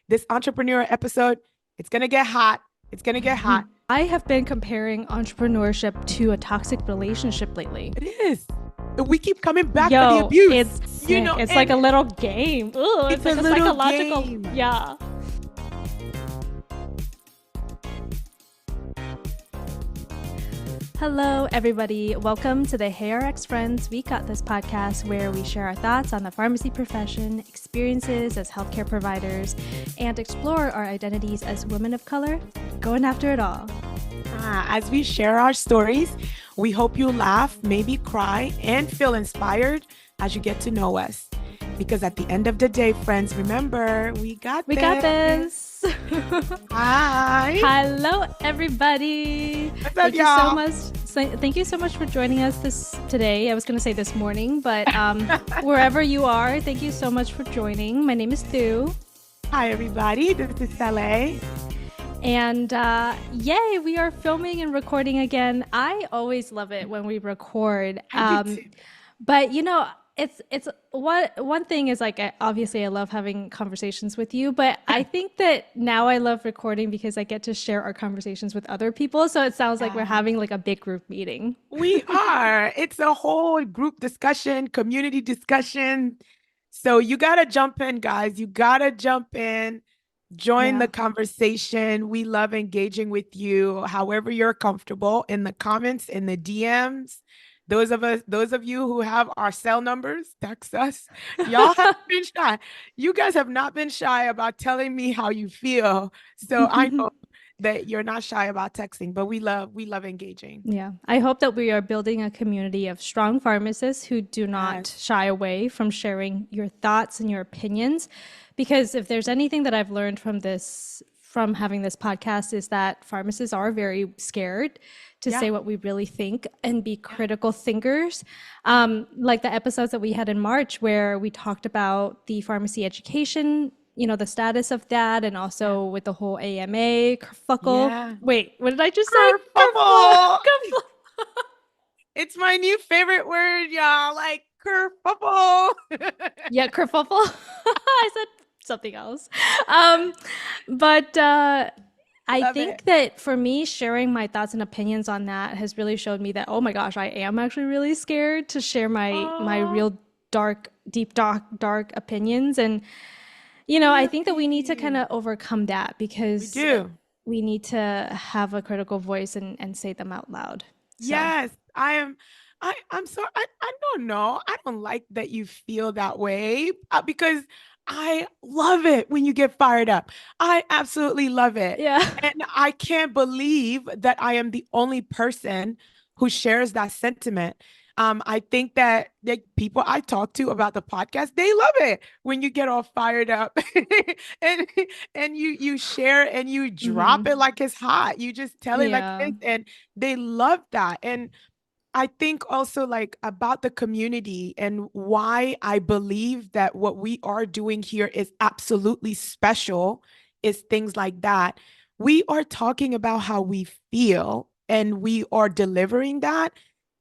this entrepreneur episode, it's going to get hot. It's going to get hot. I have been comparing entrepreneurship to a toxic relationship lately. It is. We keep coming back to the abuse. It's sick. It's like a little game. Ooh, it's like a psychological game. Yeah. Hello, everybody. Welcome to the Hey RX Friends We Got This podcast, where we share our thoughts on the pharmacy profession, experiences as healthcare providers, and explore our identities as women of color, going after it all. As we share our stories, we hope you laugh, maybe cry, and feel inspired as you get to know us. Because at the end of the day, friends, remember, we got this. Hi. Hello, everybody. What's up, y'all? Thank you so much for joining us today. I was going to say this morning, but wherever you are, thank you so much for joining. My name is Thu. Hi, everybody. This is Saleh. And yay, we are filming and recording again. I always love it when we record. But you know, it's one thing is like, obviously I love having conversations with you, but I think that now I love recording because I get to share our conversations with other people. So it sounds like we're having like a big group meeting. We are. It's a whole group discussion, community discussion. So you got to jump in, guys. You got to jump in. Join the conversation. We love engaging with you however you're comfortable, in the comments, in the DMs. Those of you who have our cell numbers, text us. Y'all haven't been shy. You guys have not been shy about telling me how you feel. So I know that you're not shy about texting, but we love engaging. Yeah. I hope that we are building a community of strong pharmacists who do not shy away from sharing your thoughts and your opinions. Because if there's anything that I've learned from having this podcast, is that pharmacists are very scared to say what we really think and be critical thinkers. Like the episodes that we had in March where we talked about the pharmacy education, you know, the status of that, and also with the whole AMA kerfuffle. Yeah. Wait, what did I just say? Kerfuffle. It's my new favorite word, y'all. Like kerfuffle. Yeah, kerfuffle. I said something else. But I think that for me, sharing my thoughts and opinions on that has really showed me that, oh my gosh, I am actually really scared to share my real deep dark opinions. And, you know, I think that we need to kind of overcome that because we need to have a critical voice and say them out loud. So. Yes, I'm sorry. I don't know. I don't like that you feel that way because I love it when you get fired up. I absolutely love it. Yeah. And I can't believe that I am the only person who shares that sentiment. I think that the people I talk to about the podcast, they love it when you get all fired up and you share and you drop it like it's hot. You just tell it like this, and they love that. And I think also like about the community and why I believe that what we are doing here is absolutely special is things like that. We are talking about how we feel and we are delivering that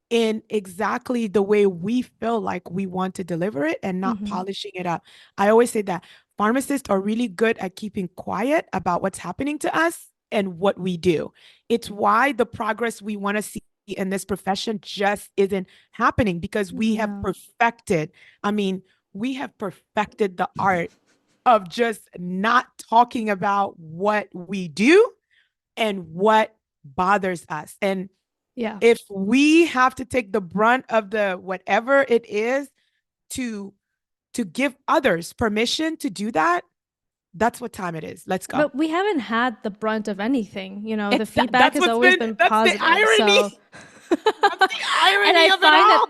in exactly the way we feel like we want to deliver it and not polishing it up. I always say that pharmacists are really good at keeping quiet about what's happening to us and what we do. It's why the progress we want to see in this profession just isn't happening because we have perfected the art of just not talking about what we do and what bothers us. And if we have to take the brunt of the whatever it is to give others permission to do that, that's what time it is. Let's go. But we haven't had the brunt of anything. You know, the feedback has always been positive. The irony. So. That's the irony of it all.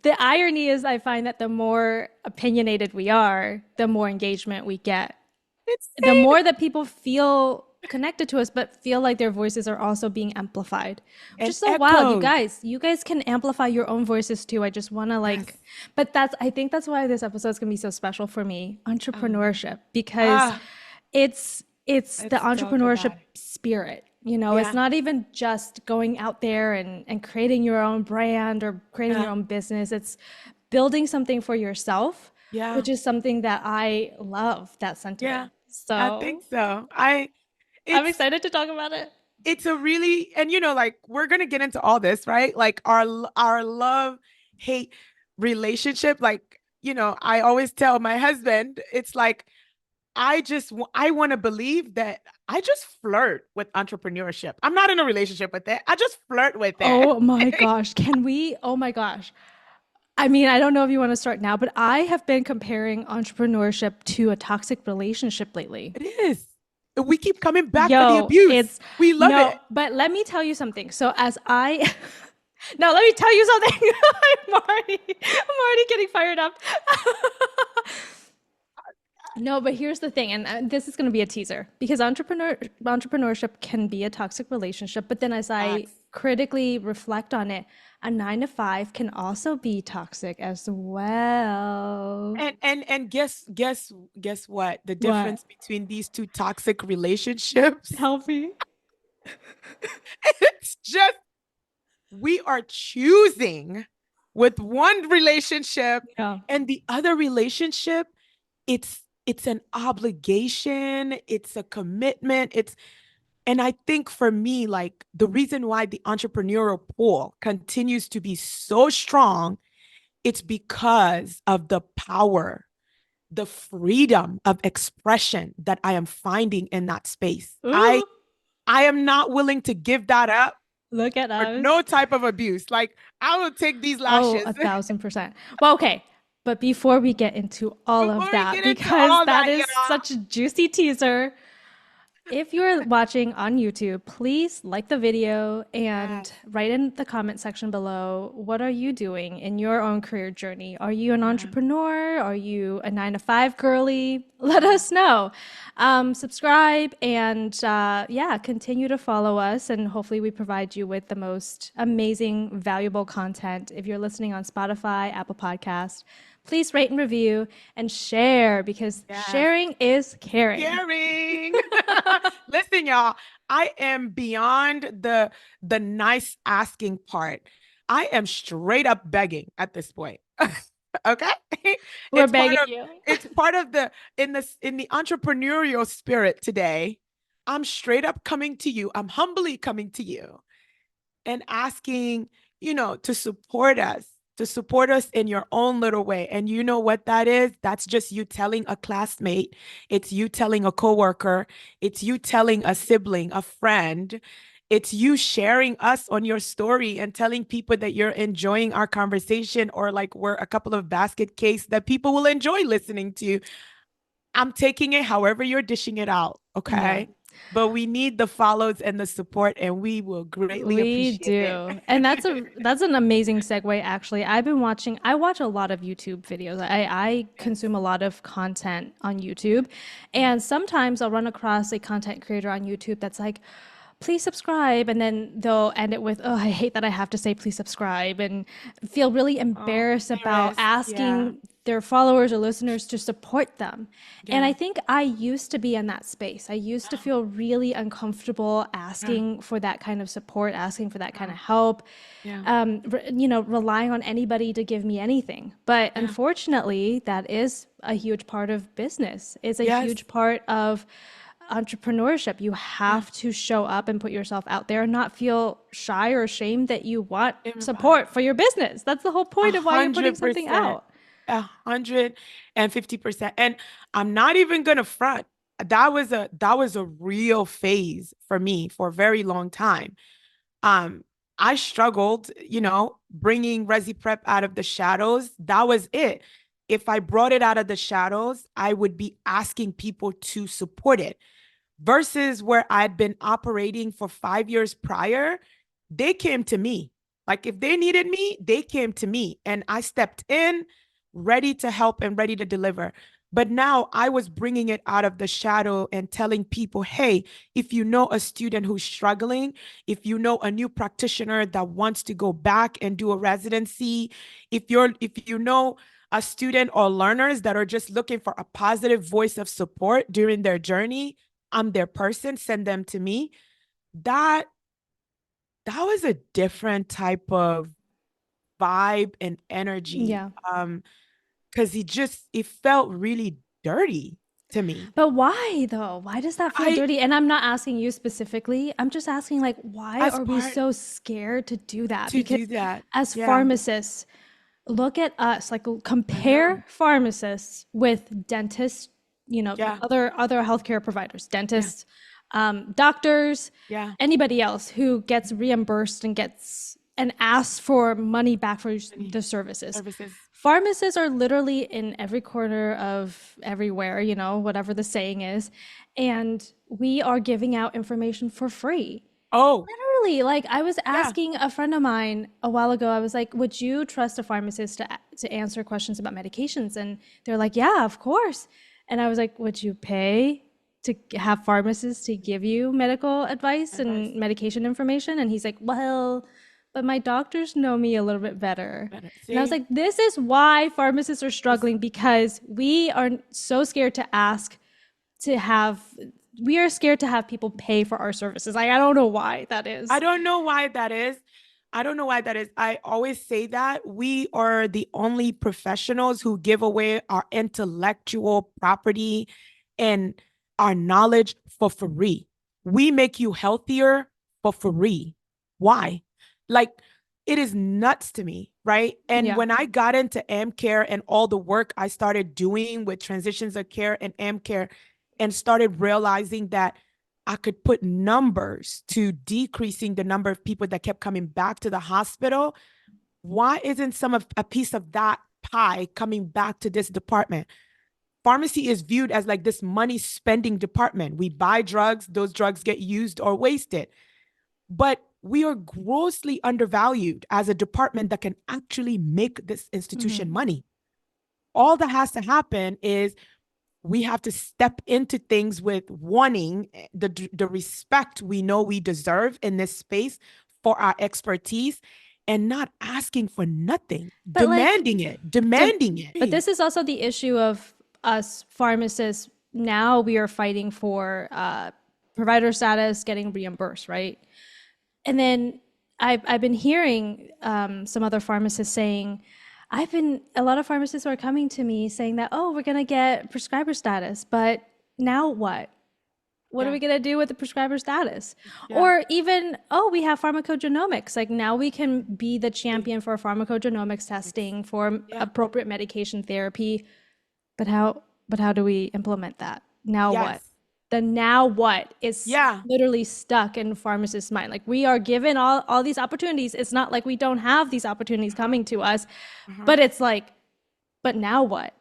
The irony is I find that the more opinionated we are, the more engagement we get. The more that people feel connected to us, but feel like their voices are also being amplified. Which is so wild, you guys can amplify your own voices too. I just want to but I think that's why this episode is going to be so special for me, entrepreneurship, because it's the entrepreneurship spirit. You know, it's not even just going out there and creating your own brand or creating your own business. It's building something for yourself, which is something that I love, that sentiment. I think So so. I'm It's excited to talk about it. it's a really, and like we're gonna get into all this, right? Like our love hate relationship. Like I always tell my husband, it's like I want to believe that I just flirt with entrepreneurship. I'm not in a relationship with it. I just flirt with it. Oh my gosh. Can we? Oh my gosh. I mean, I don't know if you want to start now, but I have been comparing entrepreneurship to a toxic relationship lately. It is. We keep coming back for the Yo, abuse. it's We love no, it. but let me tell you something. So as I no, let me tell you something. I'm already getting fired up. No, but here's the thing, and this is going to be a teaser because entrepreneurship can be a toxic relationship, but then as I Facts. critically reflect on it, a 9 to 5 can also be toxic as well. And guess what? The What? difference between these two toxic relationships, Help me. it's just we are choosing with one relationship Yeah. and the other relationship, it's an obligation, it's a commitment, and I think for me, like the reason why the entrepreneurial pool continues to be so strong, it's because of the power, the freedom of expression that I am finding in that space. I Ooh, I am not willing to give that up look at for no us. type of abuse. Like I will take these Oh, lashes. 1,000%. Well, okay. But before we get into all of Before we that, get into because all that that, is y'all. such a juicy teaser, if you're watching on YouTube, please like the video and Yes, write in the comment section below, what are you doing in your own career journey? Are you an yeah, entrepreneur? Are you a 9 to 5 girly? Let yeah. us know. Subscribe and yeah, continue to follow us. And hopefully, we provide you with the most amazing, valuable content. If you're listening on Spotify, Apple Podcast, please rate and review and share because Yes. sharing is caring. Caring. Listen, y'all, I am beyond the nice asking part. I am straight up begging at this point. Okay? We're It's part begging of you. it's part of the entrepreneurial spirit today. I'm straight up coming to you. I'm humbly coming to you and asking, to support us in your own little way. And you know what that is? That's just you telling a classmate, it's you telling a coworker, it's you telling a sibling, a friend. It's you sharing us on your story and telling people that you're enjoying our conversation or like we're a couple of basket case that people will enjoy listening to. I'm taking it however you're dishing it out, Yeah, okay? But we need the follows and the support, and we will greatly we appreciate it. do. And that's an amazing segue actually. I watch a lot of YouTube videos. I Yes. consume a lot of content on YouTube. And sometimes I'll run across a content creator on YouTube that's like, please subscribe, and then they'll end it with, oh, I hate that I have to say please subscribe, and feel really Oh, embarrassed about embarrassed. Yeah. asking their followers or listeners to support them. And I Yeah. think I used to be in that space. I used to feel really uncomfortable Yeah. asking for that kind of support, asking for that kind Yeah. of help, Yeah. relying on anybody to give me anything. But Yeah. unfortunately, that is a huge part of business. It's a Yes. huge part of entrepreneurship. You Yeah. have to show up and put yourself out there and not feel shy or ashamed that you want Everybody. support for your business. That's the whole A point of why you're putting hundred something percent. out. 150%. And I'm not even gonna front. That was a real phase for me for a very long time. Um, I struggled, bringing Resi Prep out of the shadows. That was it. If I brought it out of the shadows, I would be asking people to support it versus where I'd been operating for 5 years prior. They came to me. Like if they needed me, they came to me and I stepped in, ready to help and ready to deliver. But now I was bringing it out of the shadow and telling people, hey, if you know a student who's struggling, if you know a new practitioner that wants to go back and do a residency, if you know a student or learners that are just looking for a positive voice of support during their journey, I'm their person, send them to me. That that was a different type of vibe and energy. Yeah. Because it felt really dirty to me. But why though? Why does that feel I, dirty? And I'm not asking you specifically. I'm just asking, like, why as are we part so scared to do that? to Because do that. as Yeah, pharmacists, look at us, like I know. compare pharmacists with dentists, Yeah, other healthcare providers, yeah, dentists, doctors, yeah. anybody else who gets reimbursed and asks for money back for Any the services. services. Pharmacists are literally in every corner of everywhere, whatever the saying is, and we are giving out information for free. Oh, Literally, like I was yeah. asking a friend of mine a while ago, I was like, would you trust a pharmacist to answer questions about medications? And they're like, yeah, of course. And I was like, would you pay to have pharmacists to give you medical advice Advice. and medication information? And he's like, well, but my doctors know me a little bit better. Better. And I was See, like, this is why pharmacists are this, struggling, because we are so scared to ask to have we are scared to have people pay for our services. Like, I don't know why that I is. don't know why that is. I don't know why that is. I always say that we are the only professionals who give away our intellectual property and our knowledge for free. We make you healthier for free. Why? Like, it is nuts to me, right? And Yeah. when I got into AmCare and all the work I started doing with transitions of care and AmCare and started realizing that I could put numbers to decreasing the number of people that kept coming back to the hospital. Why isn't some of a piece of that pie coming back to this department? Pharmacy is viewed as like this money spending department. We buy drugs, those drugs get used or wasted. But we are grossly undervalued as a department that can actually make this institution Mm-hmm. money. All that has to happen is we have to step into things with wanting the respect we know we deserve in this space for our expertise and not asking for nothing, But like, demanding it. but this is also the issue of us pharmacists. Now we are fighting for provider status, getting reimbursed, right? And then I've been hearing some other pharmacists saying, a lot of pharmacists are coming to me saying that, oh, we're going to get prescriber status, but now what? What are Yeah, we going to do with the prescriber status? yeah. Or even, oh, we have pharmacogenomics. Like now we can be the champion for pharmacogenomics testing for Yeah. appropriate medication therapy. But how do we implement that? Now what? Yes. The now what is Yeah. literally stuck in pharmacists' mind. Like we are given all these opportunities. It's not like we don't have these opportunities Uh-huh. coming to us, Uh-huh. but it's like, but now what?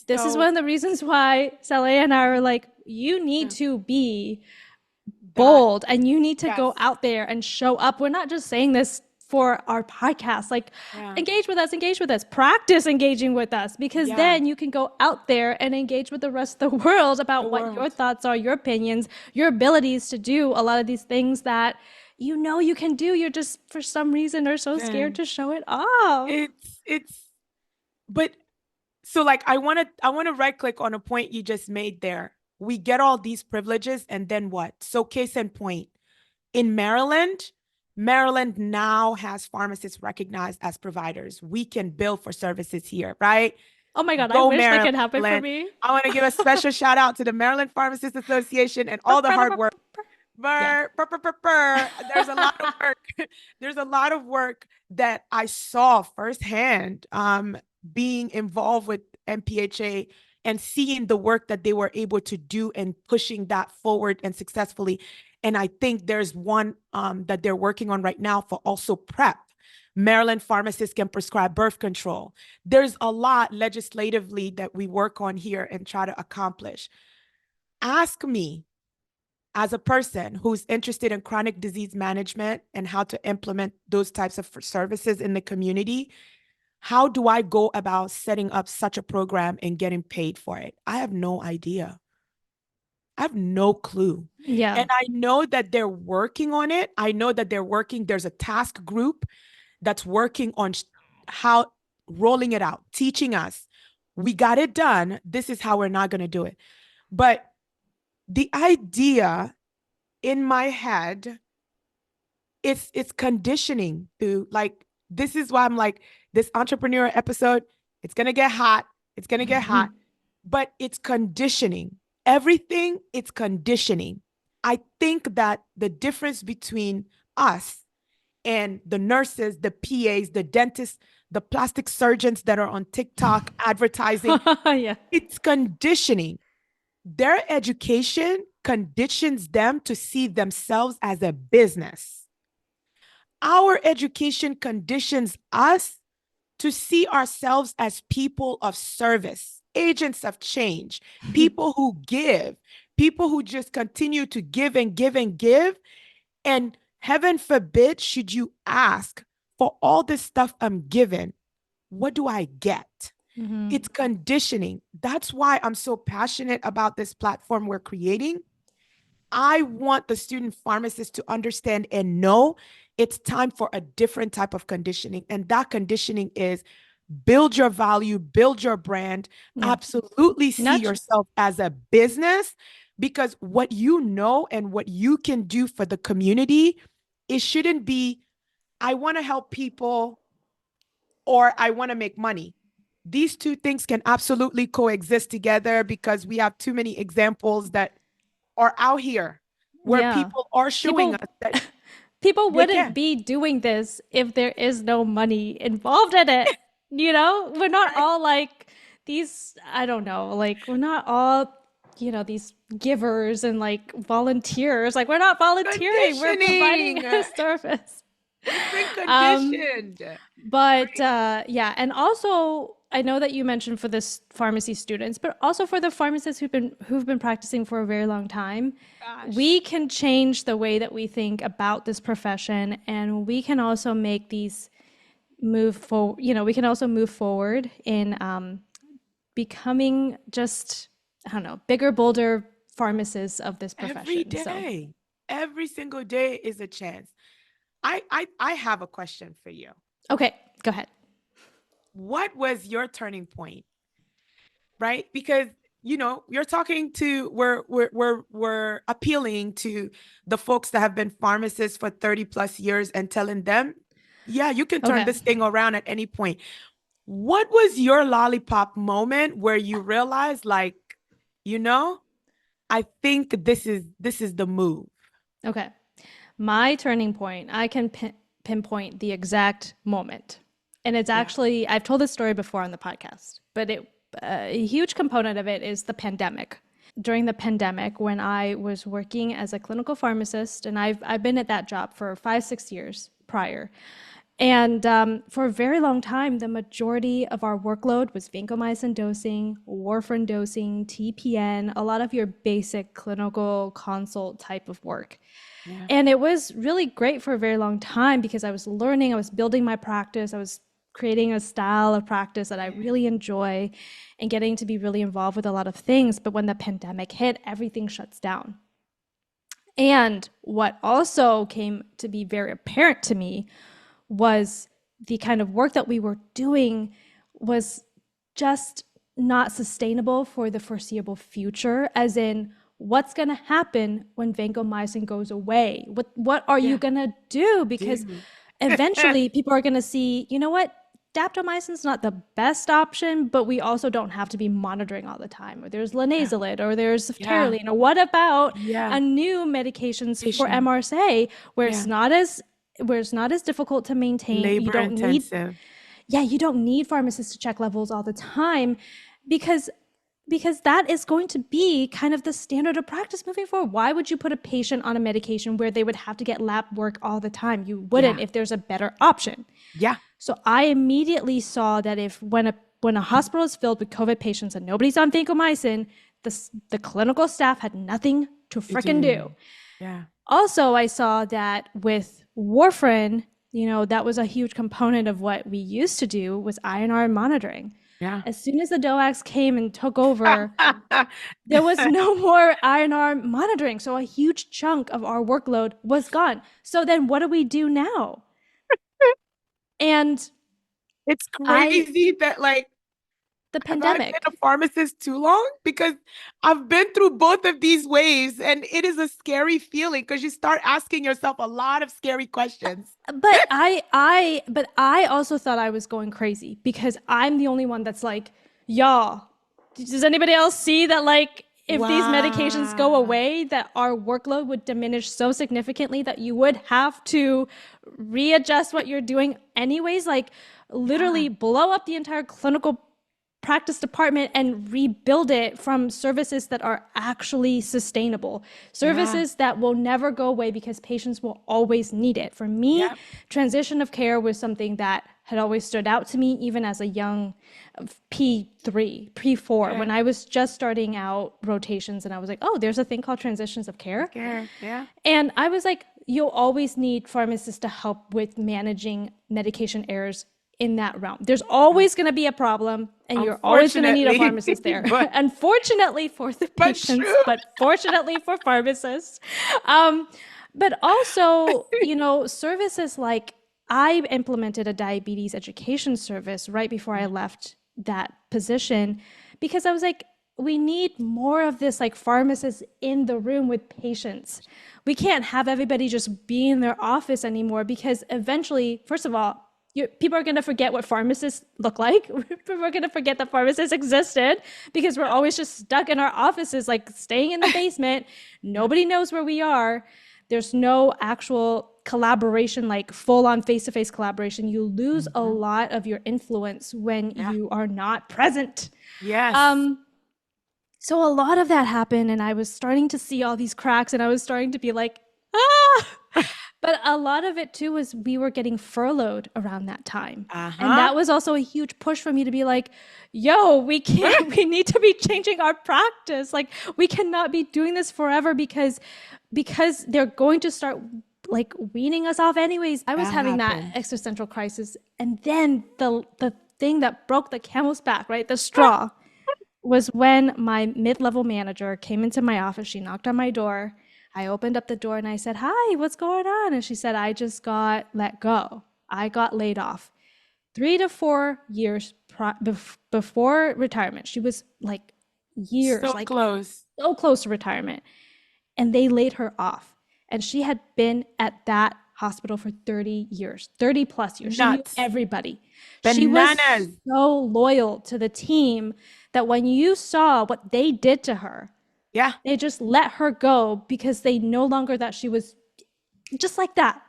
This is one So of the reasons why Saleh and I are like, you need yeah, to be that, bold and you need to go yes. out there and show up. We're not just saying this for our podcast. Like, Yeah. engage with us, practice engaging with us, because Yeah. then you can go out there and engage with the rest of the world The about what your world. thoughts are, your opinions, your abilities to do a lot of these things that you can do. You're just, for some reason, are so scared Then to show it off. it's but so like I want to right click on a point you just made there. We get all these privileges and then what? So case in point, in Maryland now has pharmacists recognized as providers. We can bill for services here, right? Oh my God, I Go wish that could happen for Maryland. me. I want to give a special shout out to the Maryland Pharmacists Association and all the hard work. Yeah. There's a lot of work. There's a lot of work that I saw firsthand being involved with MPHA and seeing the work that they were able to do and pushing that forward and successfully. And I think there's one that they're working on right now for also PrEP. Maryland pharmacists can prescribe birth control. There's a lot legislatively that we work on here and try to accomplish. Ask me, as a person who's interested in chronic disease management and how to implement those types of services in the community, how do I go about setting up such a program and getting paid for it? I have no idea. I have no clue. Yeah. And I know that they're working on it. I know that there's a task group that's working on how rolling it out, teaching us, we got it done. This is how we're not going to do it. But the idea in my head, it's conditioning to like, this is why I'm like, this entrepreneur episode, it's gonna get hot, but it's conditioning. Everything, it's conditioning. I think that the difference between us and the nurses, the PAs, the dentists, the plastic surgeons that are on TikTok advertising, Yeah. it's conditioning. Their education conditions them to see themselves as a business. Our education conditions us to see ourselves as people of service, agents of change, people who give, people who just continue to give and give and give. And heaven forbid, should you ask for all this stuff I'm given, what do I get? Mm-hmm. It's conditioning. That's why I'm so passionate about this platform we're creating. I want the student pharmacists to understand and know it's time for a different type of conditioning. And that conditioning is build your value, build your brand, Yeah. absolutely see Not yourself as a business, because what you know and what you can do for the community, it shouldn't be, I want to help people or I want to make money. These two things can absolutely coexist together because we have too many examples that are out here where yeah. people are showing People us that people they wouldn't can. be doing this if there is no money involved in it. You know, we're not Right? all like these, I don't know, like we're not all, these givers and like volunteers. Like we're not volunteering, we're providing Conditioning. a service. We've been Um, conditioned. but Right? yeah, and also I know that you mentioned for this pharmacy students, but also for the pharmacists who've been practicing for a very long time, we Gosh. can change the way that we think about this profession, and we can also make these move forward. We can also move forward in becoming just, I don't know, bigger, bolder pharmacists of this Every profession. So, day, every single day is a chance. I have a question for you. okay, go ahead. What was your turning point? Right? Because you're talking to we're appealing to the folks that have been pharmacists for 30 plus years and telling them, yeah, you can turn Okay. this thing around at any point. What was your lollipop moment where you realized, like, you know, I think this is the move? Okay. My turning point, I can pinpoint the exact moment. And it's Yeah. actually, I've told this story before on the podcast, but a huge component of it is the pandemic. During the pandemic, when I was working as a clinical pharmacist, and I've been at that job for 5, 6 years prior. And for a very long time, the majority of our workload was vancomycin dosing, warfarin dosing, TPN, a lot of your basic clinical consult type of work. Yeah. And it was really great for a very long time because I was learning, I was building my practice, I was creating a style of practice that I really enjoy and getting to be really involved with a lot of things. But when the pandemic hit, everything shuts down. And what also came to be very apparent to me was the kind of work that we were doing was just not sustainable for the foreseeable future, as in what's going to happen when vancomycin goes away? What are you Yeah. going to do? Because Dude. eventually people are going to see, you know what? Daptomycin's not the best option, but we also don't have to be monitoring all the time. Or there's Yeah. linezolid, or there's Yeah. ceftazidime. Or what about Yeah. a new medications for Patient. MRSA where Yeah. it's not as difficult to maintain. Labor intensive. You don't need pharmacists to check levels all the time because that is going to be kind of the standard of practice moving forward. Why would you put a patient on a medication where they would have to get lab work all the time? You wouldn't Yeah. if there's a better option. Yeah. So I immediately saw that if when a hospital is filled with COVID patients and nobody's on vancomycin, the clinical staff had nothing to You frickin' do. do. Yeah. Also, I saw that with warfarin, that was a huge component of what we used to do was INR monitoring. Yeah. As soon as the DOACs came and took over, there was no more INR monitoring. So a huge chunk of our workload was gone. So then what do we do now? And It's I, crazy that, like, the have I been a pandemic, pharmacist too long? Because I've been through both of these waves and it is a scary feeling because you start asking yourself a lot of scary questions. but I also thought I was going crazy because I'm the only one that's like, y'all, does anybody else see that like if these medications go Wow. away, that our workload would diminish so significantly that you would have to readjust what you're doing anyways, like Yeah. literally blow up the entire clinical practice department and rebuild it from services that are actually sustainable, Yeah. services that will never go away because patients will always need it. For me, Yep. transition of care was something that had always stood out to me, even as a young P3, P4, Yeah. when I was just starting out rotations, and I was like, oh, there's a thing called transitions of care. Care. Yeah. And I was like, you'll always need pharmacists to help with managing medication errors in that realm. There's always going to be a problem, and you're always going to need a Unfortunately, pharmacist there. but Unfortunately for the patients, true. but fortunately for pharmacists. Um, but also, services like I implemented a diabetes education service right before I left that position because I was like, we need more of this, like pharmacists in the room with patients. We can't have everybody just be in their office anymore because eventually, first of all, people are going to forget what pharmacists look like. People are going to forget that pharmacists existed because we're always just stuck in our offices, like staying in the basement. Nobody knows where we are. There's no actual collaboration, like full on face to face collaboration. You lose a Mhm. lot of your influence when Yeah. you are not present. Yes. Um, so a lot of that happened, and I was starting to see all these cracks, and I was starting to be like, ah. But a lot of it too was we were getting furloughed around that time. And Uh-huh. that was also a huge push for me to be like, yo, we can't, we need to be changing our practice. Like we cannot be doing this forever because they're going to start like weaning us off anyways. I was That having that happens. existential crisis. And then the thing that broke the camel's back, right? The straw was when my mid-level manager came into my office. She knocked on my door. I opened up the door and I said, "Hi, what's going on?" And she said, "I just got let go. I got laid off 3 to 4 years before retirement." She was like So years, like close. so close to retirement, and they laid her off. And she had been at that hospital for 30 years, 30 plus years. She knew Nuts. everybody. She was Bananas. so loyal to the team that when you saw what they did to her, Yeah. they just let her go because they no longer that she was just like that.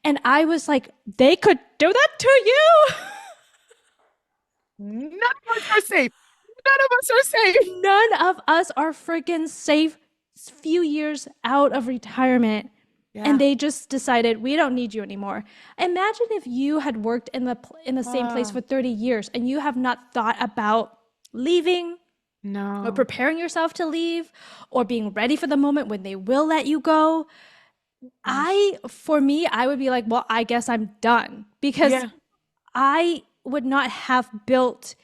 And I was like, they could do that to you. None of us are safe. None of us are safe. None of us are freaking safe few years out of retirement. And Yeah. they just decided we don't need you anymore. Imagine if you had worked in the same place Oh, for 30 years and you have not thought about leaving or no. preparing yourself to leave or being ready for the moment when they will let you go. Gosh. For me, I would be like, well, I guess I'm done because Yeah. I would not have built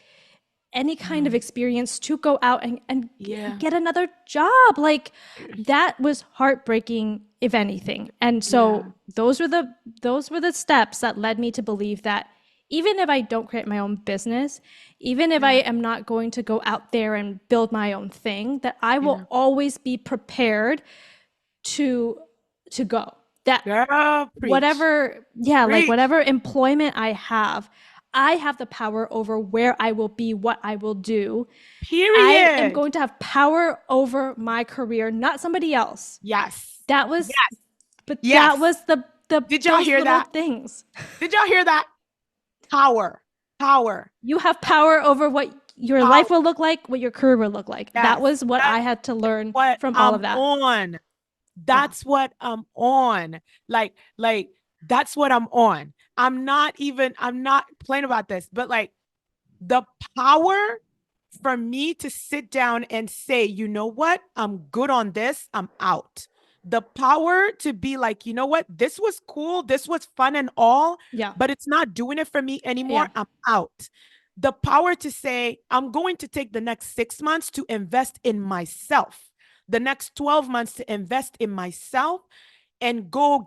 any kind of No. experience to go out and Yeah. get another job. Like that was heartbreaking, if anything. And Yeah. so those were the steps that led me to believe that even if I don't create my own business, even if I Yeah. am not going to go out there and build my own thing, that I Yeah. will always be prepared to go. That Girl, preach. whatever, yeah, like Preach. whatever employment I have the power over where I will be, what I will do. I am Period. going to have power over my career, not somebody else. Yes. That was, Yes. but that Yes. was the Did y'all those hear little that? things. Did y'all hear that? Power. Power. You have power over what your Power. life will look like, what your career will look like. That Yes. was what I That's had to learn what from all I'm of that. on. Yeah. That's what I'm on. Like that's what I'm on. I'm not playing about this, but like the power for me to sit down and say, you know what? I'm good on this. I'm out. The power to be like, you know what? This was cool. This was fun and all, Yeah. but it's not doing it for me anymore. Yeah. I'm out. The power to say, I'm going to take the next 6 months to invest in myself, the next 12 months to invest in myself and go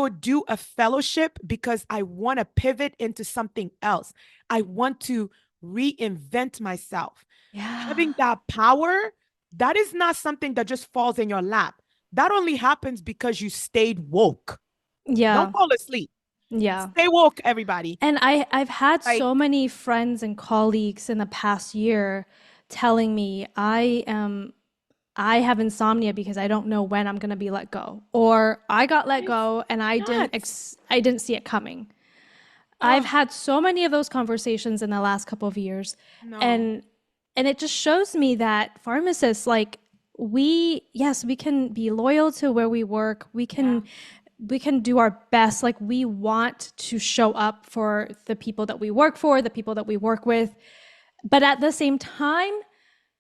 do a fellowship because I want to pivot into something else. I want to reinvent myself. Yeah. Having that power, that is not something that just falls in your lap. That only happens because you stayed woke. Don't Yeah. fall asleep. Yeah. Stay woke, everybody. And I've had Like, so many friends and colleagues in the past year telling me I have insomnia because I don't know when I'm going to be let go, or I got let It's go and nuts. I didn't see it coming. I've Oh, had so many of those conversations in the last couple of years, no. and it just shows me that pharmacists, like, yes, we can be loyal to where we work. Yeah. We can do our best. Like, we want to show up for the people that we work for, the people that we work with. But at the same time,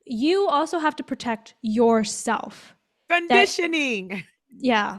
you also have to protect yourself. That, Conditioning. yeah.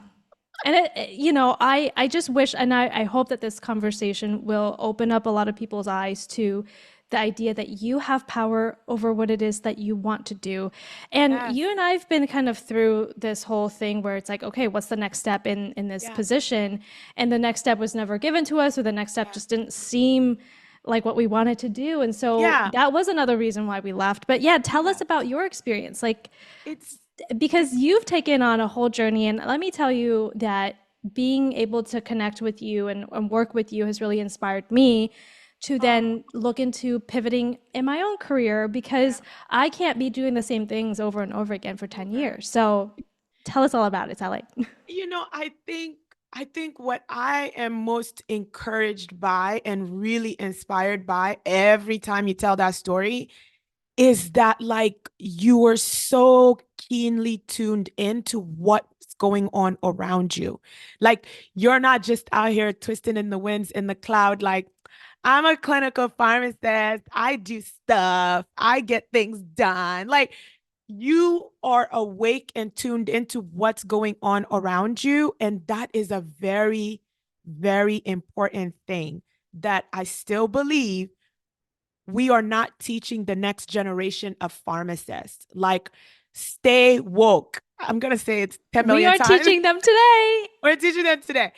And I just wish, and I hope that this conversation will open up a lot of people's eyes to the idea that you have power over what it is that you want to do. And Yes. you and I've been kind of through this whole thing where it's like, okay, what's the next step in this Yes. position? And the next step was never given to us, or the next step Yes. just didn't seem like what we wanted to do. And so Yeah. that was another reason why we left. But yeah, tell us Yes. about your experience. Like, It's because it's you've taken on a whole journey, and let me tell you that being able to connect with you and work with you has really inspired me to oh then look into pivoting in my own career, yeah. because I can't be doing the same things over and over again for 10 Over. years. So tell us all about it, Sally. I think what I am most encouraged by and really inspired by every time you tell that story is that like you are so keenly tuned into what's going on around you. Like you're not just out here twisting in the winds in the cloud like I'm a clinical pharmacist. I do stuff. I get things done. Like you are awake and tuned into what's going on around you. And that is a very, very important thing that I still believe we are not teaching the next generation of pharmacists. Like, stay woke. I'm going to say it 10 We million are times. teaching them today. We're teaching them today.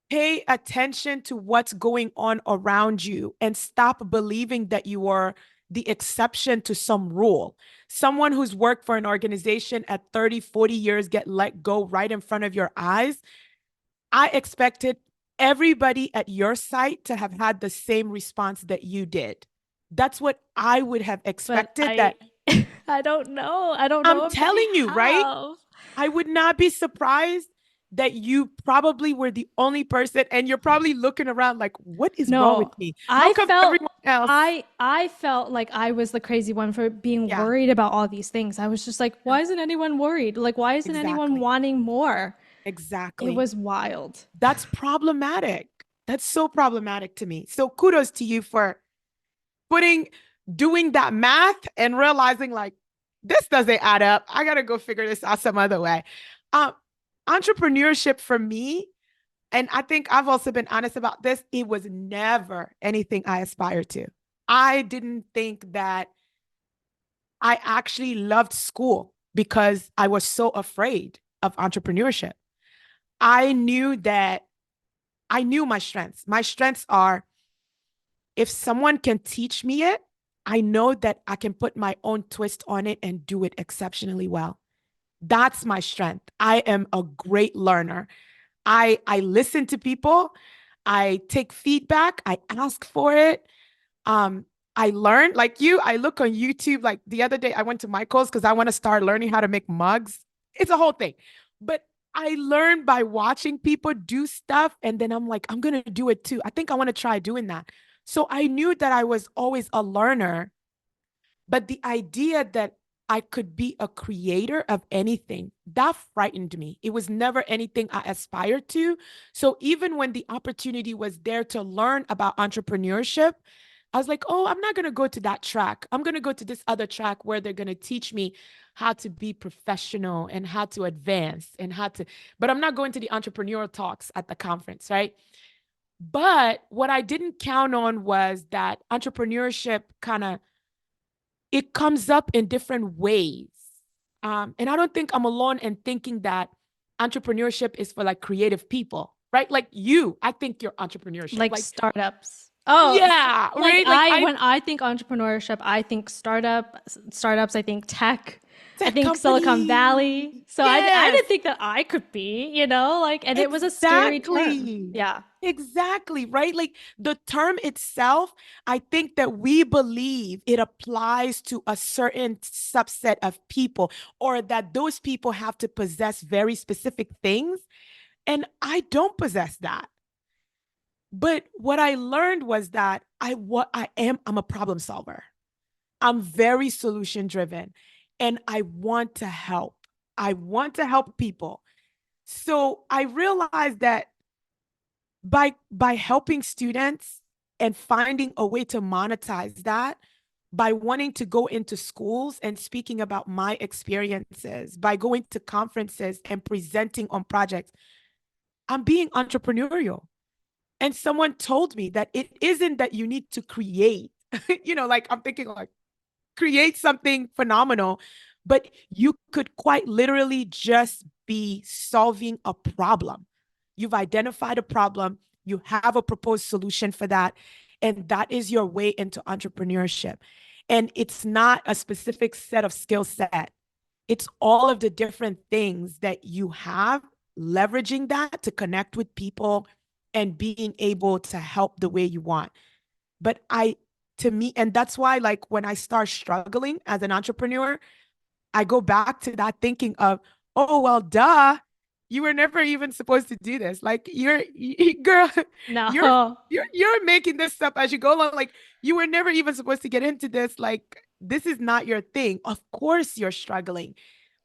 Pay attention to what's going on around you and stop believing that you are the exception to some rule. Someone who's worked for an organization at 30, 40 years get let go right in front of your eyes. I expected everybody at your site to have had the same response that you did. That's what I would have But expected that I don't know. I don't I'm know if they telling you, right? have. I would not be surprised that you probably were the only person and you're probably looking around like, what is wrong with No, me? How come everyone else? I felt like I was the crazy one for being Yeah, worried about all these things. I was just like, yeah, why isn't anyone worried? Like, why isn't anyone exactly. wanting more? It Exactly. was wild. That's problematic. That's so problematic to me. So kudos to you for putting doing that math and realizing like this doesn't add up. I gotta go figure this out some other way. Um, Entrepreneurship for me, and I think I've also been honest about this, it was never anything I aspired to. I didn't think that I actually loved school because I was so afraid of entrepreneurship. I knew that I knew my strengths. My strengths are if someone can teach me it, I know that I can put my own twist on it and do it exceptionally well. That's my strength. I am a great learner. I listen to people, I take feedback, I ask for it. Um, I learn like you. I look on YouTube. Like the other day, I went to Michael's because I want to start learning how to make mugs. It's a whole thing, but I learned by watching people do stuff, and then I'm like, I'm gonna do it too. I think I want to try doing that. So I knew that I was always a learner, but the idea that I could be a creator of anything, that frightened me. It was never anything I aspired to. So even when the opportunity was there to learn about entrepreneurship, I was like, oh, I'm not going to go to that track. I'm going to go to this other track where they're going to teach me how to be professional and how to advance and how to, but I'm not going to the entrepreneurial talks at the conference, right? But what I didn't count on was that entrepreneurship kind of it comes up in different ways. And I don't think I'm alone in thinking that entrepreneurship is for like creative people, right? Like you, I think you're entrepreneurship. Like Like, startups. Oh, yeah, like right? Like I when I think entrepreneurship, I think startups, I think tech. I Tech think Silicon company. Valley. So I Yes, didn't think that I could be, like, and it was a scary term. exactly. Yeah. Exactly, right? Like the term itself, I think that we believe it applies to a certain subset of people, or that those people have to possess very specific things. And I don't possess that. But what I learned was that I'm a problem solver. I'm very solution driven, and I want to help. I want to help people. So I realized that by helping students and finding a way to monetize that, by wanting to go into schools and speaking about my experiences, by going to conferences and presenting on projects, I'm being entrepreneurial. And someone told me that it isn't that you need to create, like I'm thinking like create something phenomenal, but you could quite literally just be solving a problem. You've identified a problem, you have a proposed solution for that, and that is your way into entrepreneurship. And it's not a specific set of skill set. It's all of the different things that you have, leveraging that to connect with people and being able to help the way you want. But to me, and that's why, like, when I start struggling as an entrepreneur, I go back to that thinking of, oh, well, duh, you were never even supposed to do this. Like, girl, you're, No. you're making this stuff as you go along. Like, you were never even supposed to get into this. Like, this is not your thing. Of course, you're struggling.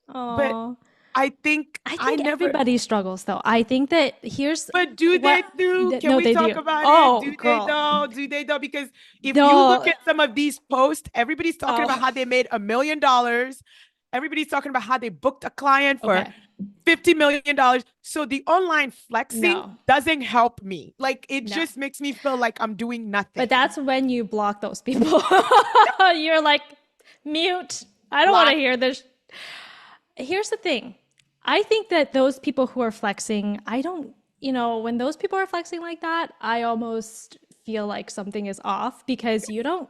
But Oh. I think I I think never, everybody struggles though. I think that here's but do what they do? Can no, we they talk do. about it? Oh, Do they girl. though? Do they though? Because if you look No. at some of these posts, everybody's talking about Oh, how they made $1 million. Everybody's talking about how they booked a client for okay. $50 million. So the online flexing No. doesn't help me. Like it No. just makes me feel like I'm doing But nothing. that's when you block those people. You're like, mute. I don't want to Block. hear this. Here's the thing. I think that those people who are flexing, I don't, when those people are flexing like that, I almost feel like something is off because you don't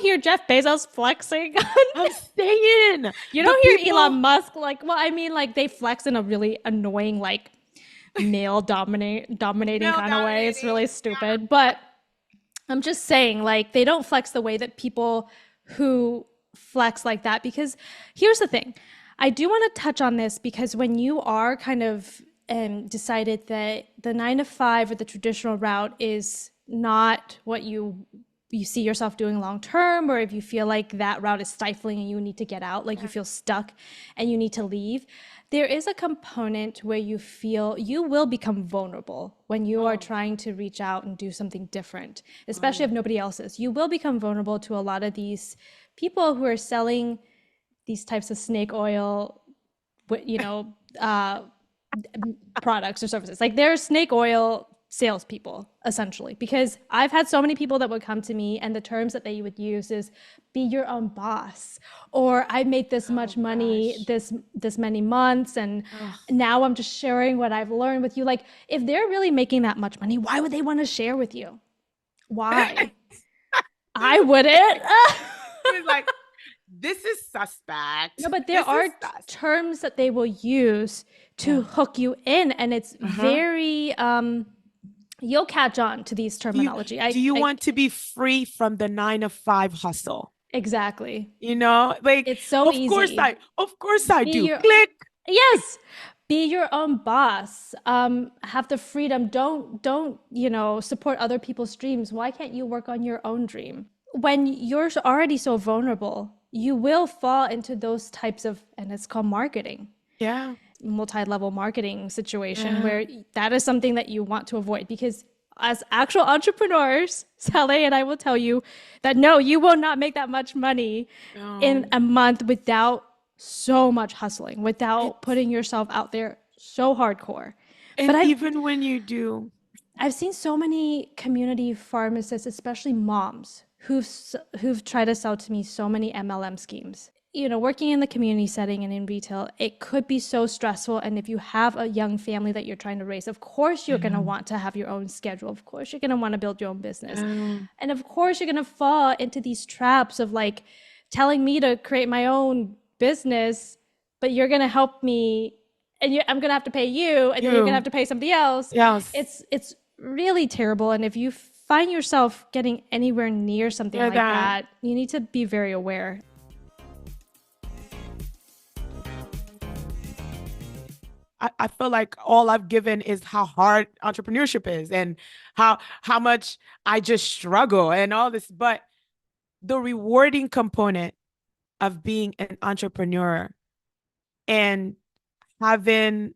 hear Jeff Bezos flexing. I'm saying You the don't hear people Elon Musk like, well, I mean, like they flex in a really annoying, like male dominating male kind of way. It's dominating. really stupid. But I'm just saying, like, they don't flex the way that people who flex like that. Because here's the thing, I do want to touch on this because when you are kind of decided that the 9 to 5 or the traditional route is not what you see yourself doing long term, or if you feel like that route is stifling and you need to get out, like you feel stuck and you need to leave, there is a component where you feel you will become vulnerable when you are Oh, trying to reach out and do something different, especially oh, if nobody else is. You will become vulnerable to a lot of these people who are selling these types of snake oil, you know, uh, products or services. Like they're snake oil salespeople, essentially. Because I've had so many people that would come to me, and the terms that they would use is "be your own boss," or "I made this oh much money gosh. this many months, and Ugh. now I'm just sharing what I've learned with you." Like, if they're really making that much money, why would they want to share with you? Why? I wouldn't. It's like, this is No, suspect. but there This are is sus. terms that they will use to Yeah. hook you in, and it's Uh-huh. very you'll catch on to these Do you terminology. do you want to be free from the 9 to 5 hustle? Exactly. Like, It's so easy. of course I Be do. your Click. Yes. Be your own boss. Have the freedom. Don't support other people's dreams. Why can't you work on your own dream? When you're already so vulnerable, you will fall into those types of, and it's called marketing, Yeah. multi-level marketing situation, Yeah. where that is something that you want to avoid, because as actual entrepreneurs, Sally and I will tell you that no, you will not make that much money in No. a month without so much hustling, without It's putting yourself out there so hardcore. But and even when you do, I've seen so many community pharmacists, especially moms, who've tried to sell to me so many MLM schemes. Working in the community setting and in retail, it could be so stressful. And if you have a young family that you're trying to raise, of course you're going to want to have your own schedule. Of course you're going to want to build your own business. um, And of course you're going to fall into these traps of like telling me to create my own business, but you're going to help me, and I'm going to have to pay you, and then you're going to have You. to pay somebody else. Yes. It's really terrible. And if you find yourself getting anywhere near something Yeah, like that. that, you need to be very aware. I feel like all I've given is how hard entrepreneurship is and how much I just struggle and all this. But the rewarding component of being an entrepreneur and having,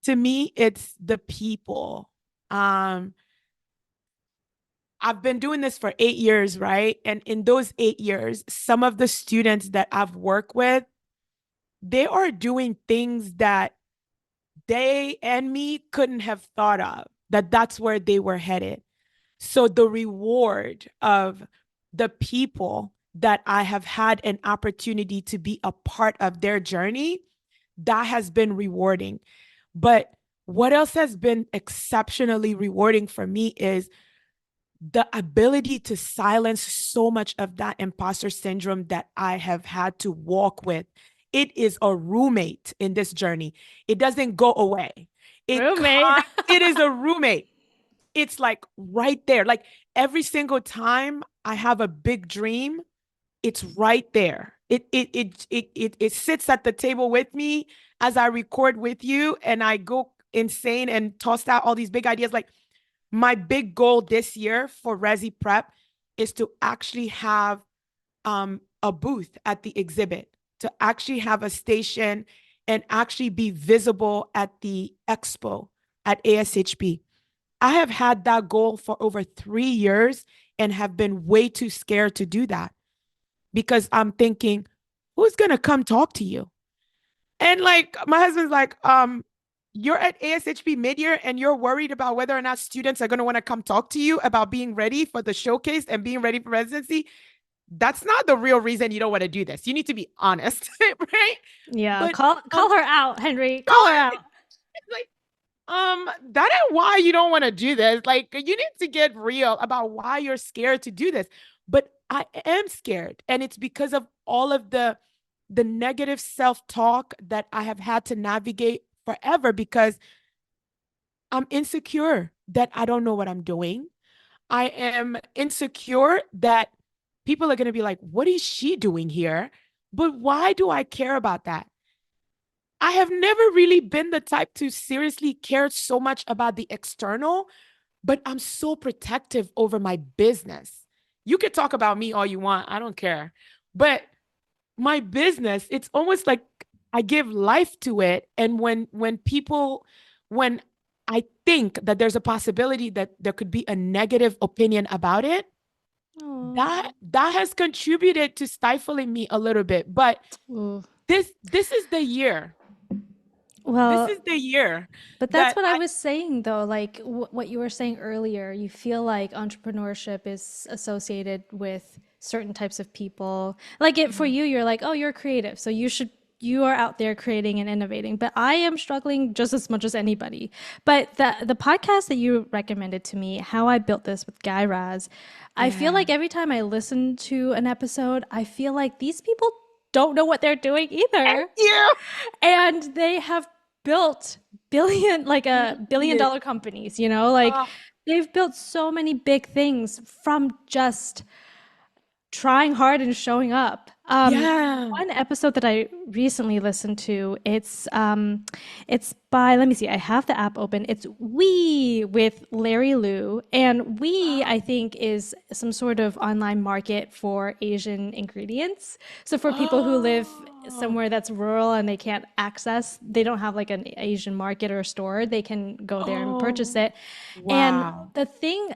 to me, it's the people. Um, I've been doing this for 8 years, right? And in those 8 years, some of the students that I've worked with, they are doing things that they and me couldn't have thought of, that that's where they were headed. So the reward of the people that I have had an opportunity to be a part of their journey, that has been rewarding. But what else has been exceptionally rewarding for me is the ability to silence so much of that imposter syndrome that I have had to walk with. It is a roommate in this journey. It doesn't go away. Roommate. It is a roommate. It's like right there. Like every single time I have a big dream, it's right there. It sits at the table with me as I record with you, and I go insane and toss out all these big ideas. Like my big goal this year for Resi Prep is to actually have a booth at the exhibit, to actually have a station and actually be visible at the expo at ASHP. I have had that goal for over 3 years and have been way too scared to do that because I'm thinking, who's going to come talk to you? And like my husband's like, you're at ASHP mid-year and you're worried about whether or not students are going to want to come talk to you about being ready for the showcase and being ready for residency. That's not the real reason you don't want to do this. You need to be honest, right? Yeah, But call her out, Henry. Call her God, out. like that ain't why you don't want to do this. Like you need to get real about why you're scared to do this. But I am scared, and it's because of all of the negative self-talk that I have had to navigate forever because I'm insecure that I don't know what I'm doing. I am insecure that people are going to be like, what is she doing here? But why do I care about that? I have never really been the type to seriously care so much about the external, but I'm so protective over my business. You could talk about me all you want. I don't care. But my business, it's almost like I give life to it. And when I think that there's a possibility that there could be a negative opinion about it, Oh. that has contributed to stifling me a little bit. But Ooh. this is the year. This Well, is the year but that's that what I I was saying though, like what you were saying earlier. You feel like entrepreneurship is associated with certain types of people. Like it for you, you're like, oh, you're creative, so you are out there creating and innovating. But I am struggling just as much as anybody. But the podcast that you recommended to me, How I Built This with Guy Raz, I feel yeah. like every time I listen to an episode, I feel like these people don't know what they're doing either. Yeah. And they have built billion Yeah. dollar companies, you know, like they've built so many big things from just trying hard and showing up. Yeah. One episode that I recently listened to, it's by, let me see, I have the app open. It's We with Larry Liu, and We, I think, is some sort of online market for Asian ingredients. So for people who live Oh. somewhere that's rural and they don't have like an Asian market or a store, they can go there and purchase Oh. it. And Wow.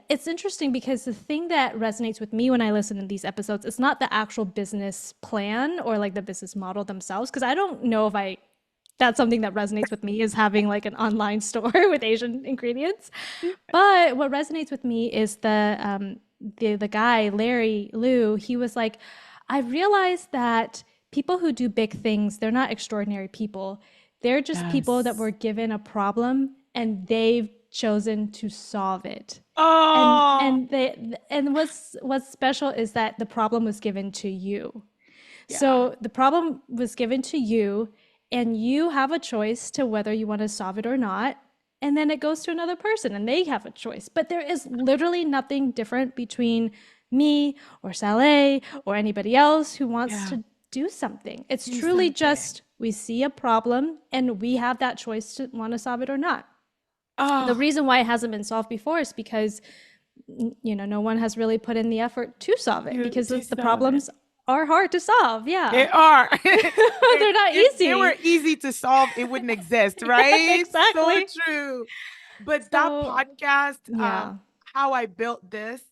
it's interesting because the thing that resonates with me when I listen to these episodes, it's not the actual business plan or like the business model themselves. Cause I don't know if that's something that resonates with me is having like an online store with Asian ingredients. But what resonates with me is the guy, Larry Liu, he was like, I realized that people who do big things, they're not extraordinary people. They're just people that were Yes. given a problem and they've chosen to solve it. Oh. And what's special is that the problem was given to you. Yeah. So the problem was given to you, and you have a choice to whether you want to solve it or not. And then it goes to another person and they have a choice. But there is literally nothing different between me or Saleh or anybody else who wants Yeah. to do something. It's Do truly something. just we see a problem and we have that choice to want to solve it or not. The Oh, reason why it hasn't been solved before is because no one has really put in the effort to solve it you because do the something. problems are hard to solve. Yeah. They are. They're not If they were easy. easy to solve, it wouldn't exist, Yeah, right? So exactly. true. But that So, podcast, yeah. how I built this,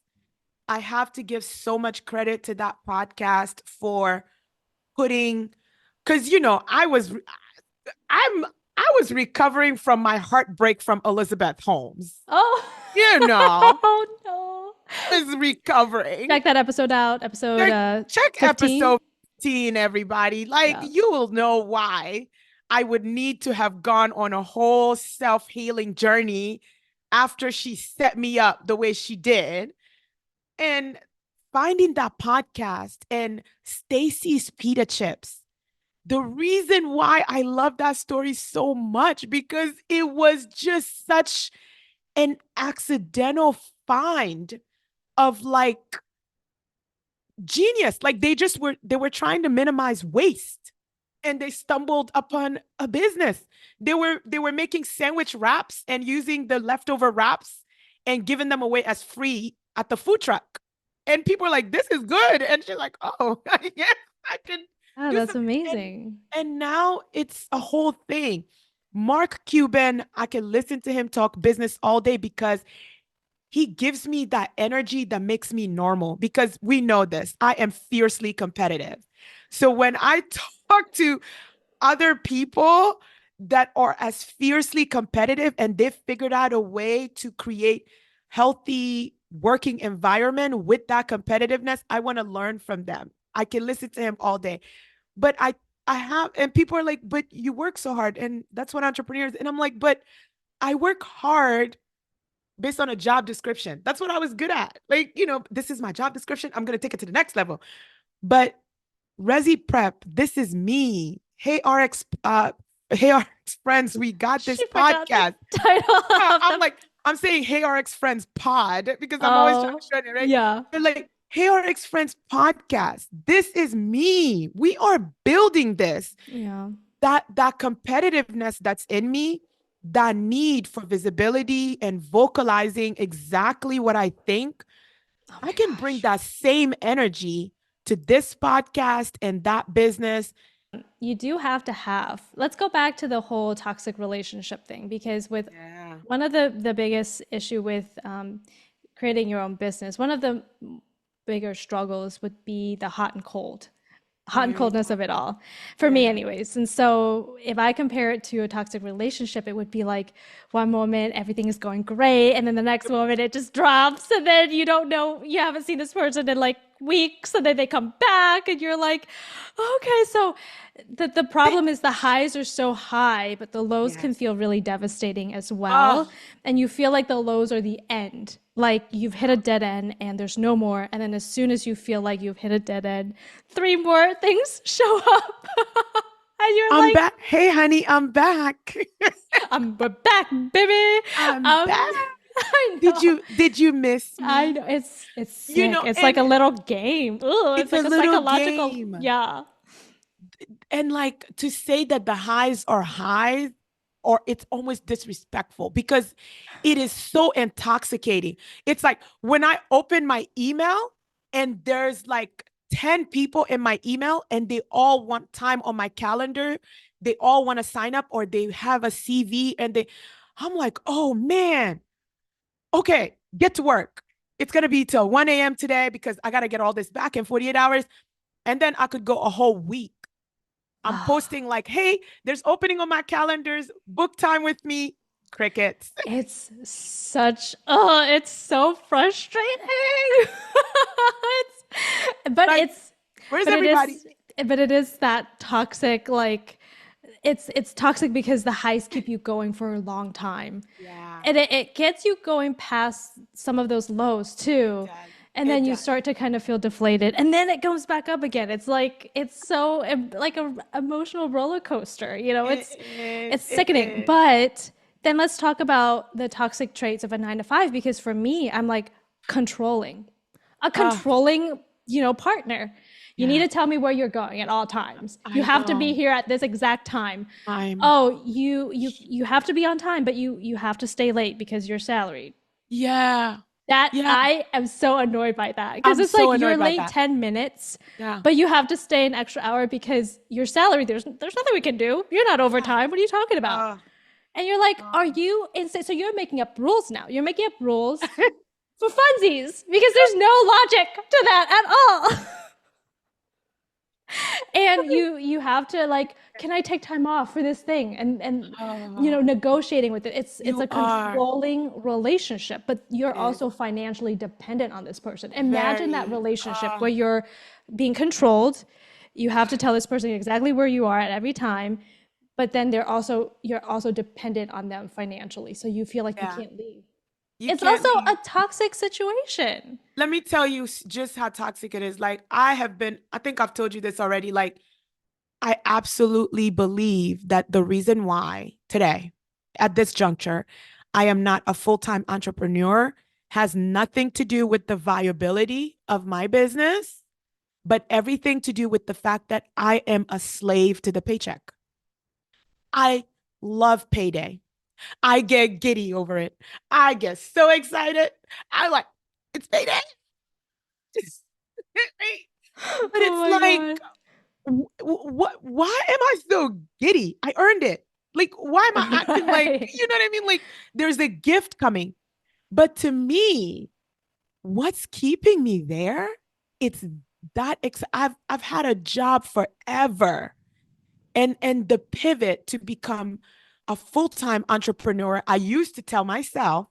I have to give so much credit to that podcast for putting, because I'm I was recovering from my heartbreak from Elizabeth Holmes. Oh, You know, oh no. I was recovering. Check that episode out, episode Check 15. episode 15, everybody. Like, Yeah. you will know why I would need to have gone on a whole self-healing journey after she set me up the way she did. And finding that podcast and Stacy's pita chips. The reason why I love that story so much because it was just such an accidental find of like genius. Like they were trying to minimize waste and they stumbled upon a business. They were making sandwich wraps and using the leftover wraps and giving them away as free at the food truck. And people are like, this is good. And she's like, oh, yeah, I can Oh, do that's something. amazing. And now it's a whole thing. Mark Cuban, I can listen to him talk business all day because he gives me that energy that makes me normal because we know this. I am fiercely competitive. So when I talk to other people that are as fiercely competitive and they've figured out a way to create healthy working environment with that competitiveness, I want to learn from them. I can listen to him all day. But I have, and people are like, but you work so hard. And that's what entrepreneurs, and I'm like, but I work hard based on a job description. That's what I was good at. Like, this is my job description. I'm going to take it to the next level. But Resi Prep, this is me. Hey RX friends, we got this She forgot the podcast. title of I'm the. like, I'm saying Hey RX friends pod because I'm always trying Oh, to shut it, right? yeah. But like, Hey RX friends podcast. This is me. We are building this. Yeah. That competitiveness that's in me, that need for visibility and vocalizing exactly what I think, Oh I my can bring gosh. that same energy to this podcast and that business. You do have to have. Let's go back to the whole toxic relationship thing because with Yeah. one of the biggest issue with creating your own business, one of the bigger struggles would be the hot and Mm, coldness of it all, for me yeah. anyways. And so if I compare it to a toxic relationship, it would be like one moment everything is going great and then the next moment it just drops and then you don't know, you haven't seen this person in like weeks and then they come back and you're like, okay. So the They- problem is the highs are so high but the lows can yes. feel really devastating as well, Oh, and you feel like the lows are the end, like you've hit a dead end and there's no more, and then as soon as you feel like you've hit a dead end, three more things show up and you're I'm like, back. Hey, honey, I'm back. we're back, baby. I'm um back. I Did know. you did you miss I me? know, it's sick. It's like And a little game. Ooh, it's it's a like a little psychological, game. yeah. And like to say that the highs are highs, or it's almost disrespectful because it is so intoxicating. It's like when I open my email and there's like 10 people in my email and they all want time on my calendar. They all want to sign up or they have a CV and I'm like, oh man, okay, get to work. It's going to be till 1 a.m. today because I got to get all this back in 48 hours. And then I could go a whole week. I'm Oh, posting like, hey, there's opening on my calendars, book time with me. Crickets. it's such, oh, it's so frustrating. it's, but Like, it's, where's but it everybody? is, but it is that toxic, like, it's toxic because the highs keep you going for a long time. Yeah, And it gets you going past some of those lows it too. does. And It then you does. start to kind of feel deflated, and then it goes back up again. It's like it's so like a emotional roller coaster. It It's is. It sickening. is. But then let's talk about the toxic traits of a 9 to 5, because for me, I'm like controlling, a Oh, controlling, partner. You need yeah. to tell me where you're going at all times. You I have to be know. here at this exact time. I'm. Oh, you have to be on time, but you have to stay late because you're salaried. Yeah. That Yeah. I am so annoyed by that, because I'm it's so like you're annoyed by late that. 10 minutes, Yeah. but you have to stay an extra hour because your salary, there's nothing we can do. You're not Yeah. overtime. What are you talking about? Uh, And you're like, are uh. you insane? So you're making up rules now. You're making up rules for funsies because there's no logic to that at all. And you have to like, can I take time off for this thing? And Oh, negotiating with it. It's you a are. controlling relationship, but you're It is also financially dependent on this person. Imagine that very. relationship where you're being controlled. You have to tell this person exactly where you are at every time, but then you're also dependent on them financially. So you feel like you Yeah. can't leave. You It's can't also leave. a toxic situation. Let me tell you just how toxic it is. Like, I have been, I think I've told you this already. Like, I absolutely believe that the reason why today, at this juncture, I am not a full-time entrepreneur has nothing to do with the viability of my business, but everything to do with the fact that I am a slave to the paycheck. I love payday. I get giddy over it. I get so excited. I like, it's payday. But Oh it's my like, God. what? Why am I so giddy? I earned it. Like, why am I acting like, Right. you know what I mean? Like, there's a gift coming. But to me, what's keeping me there? It's I've had a job forever. And the pivot to become a full-time entrepreneur, I used to tell myself,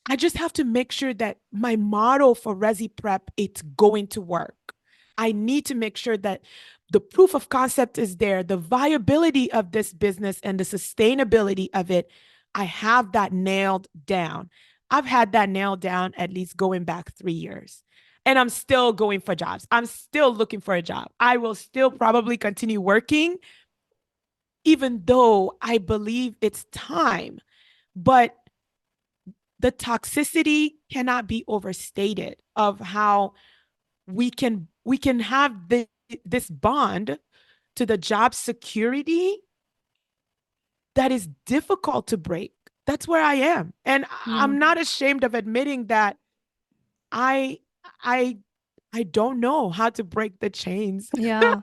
I just have to make sure that my model for Resi Prep, it's going to work. I need to make sure that the proof of concept is there, the viability of this business and the sustainability of it. I have that nailed down. I've had that nailed down at least going back 3 years. And I'm still going for jobs. I'm still looking for a job. I will still probably continue working, even though I believe it's time. But the toxicity cannot be overstated of how we can have this bond to the job security that is difficult to break. That's where I am, and Yeah. I'm not ashamed of admitting that i i I don't know how to break the chains. Yeah.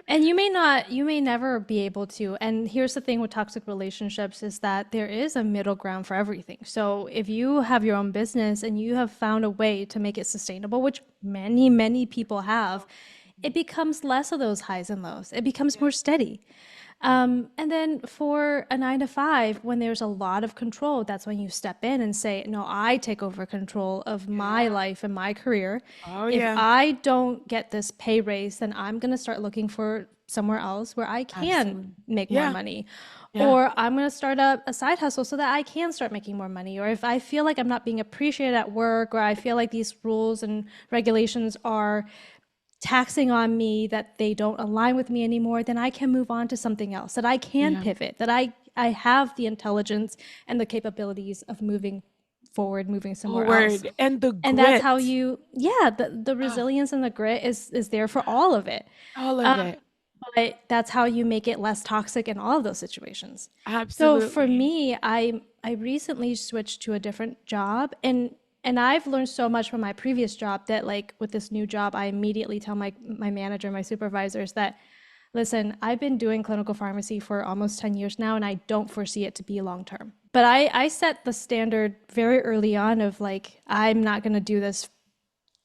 And you may never be able to. And here's the thing with toxic relationships is that there is a middle ground for everything. So if you have your own business and you have found a way to make it sustainable, which many, many people have, it becomes less of those highs and lows. It becomes more steady. And then for a 9 to 5, when there's a lot of control, that's when you step in and say, no, I take over control of my Yeah. life and my career. Oh If yeah. I don't get this pay raise, then I'm going to start looking for somewhere else where I can Absolutely. make more Yeah. money. Yeah. Or I'm going to start a side hustle so that I can start making more money. Or if I feel like I'm not being appreciated at work, or I feel like these rules and regulations are taxing on me, that they don't align with me anymore, then I can move on to something else, that I can Yeah. pivot, that I have the intelligence and the capabilities of moving forward, moving somewhere else. Forward and the And that's grit. how yeah, the Oh, resilience and the grit is there for all of it. all of it. But that's how you make it less toxic in all of those situations. So for Absolutely. me, I recently switched to a different job, and I've learned so much from my previous job that like with this new job, I immediately tell my manager, my supervisors that listen, I've been doing clinical pharmacy for almost 10 years now, and I don't foresee it to be long term. But I set the standard very early on of like, I'm not going to do this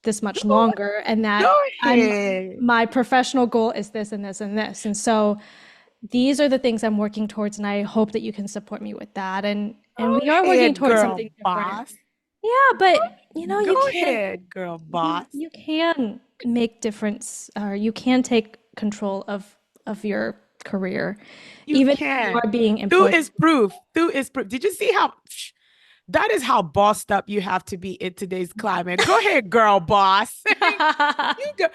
Go, much longer, and that go I'm ahead. my professional goal is this and this and this. And so these are the things I'm working towards, and I hope that you can support me with that. And Go we are working ahead, towards girl something different. boss. Yeah, but Go ahead, girl boss. you can make difference, or you can take control of your career, You even if you can. are being Through employed. is proof. Through is proof. Did you see how That is how bossed up you have to be in today's climate. Go ahead, girl boss. You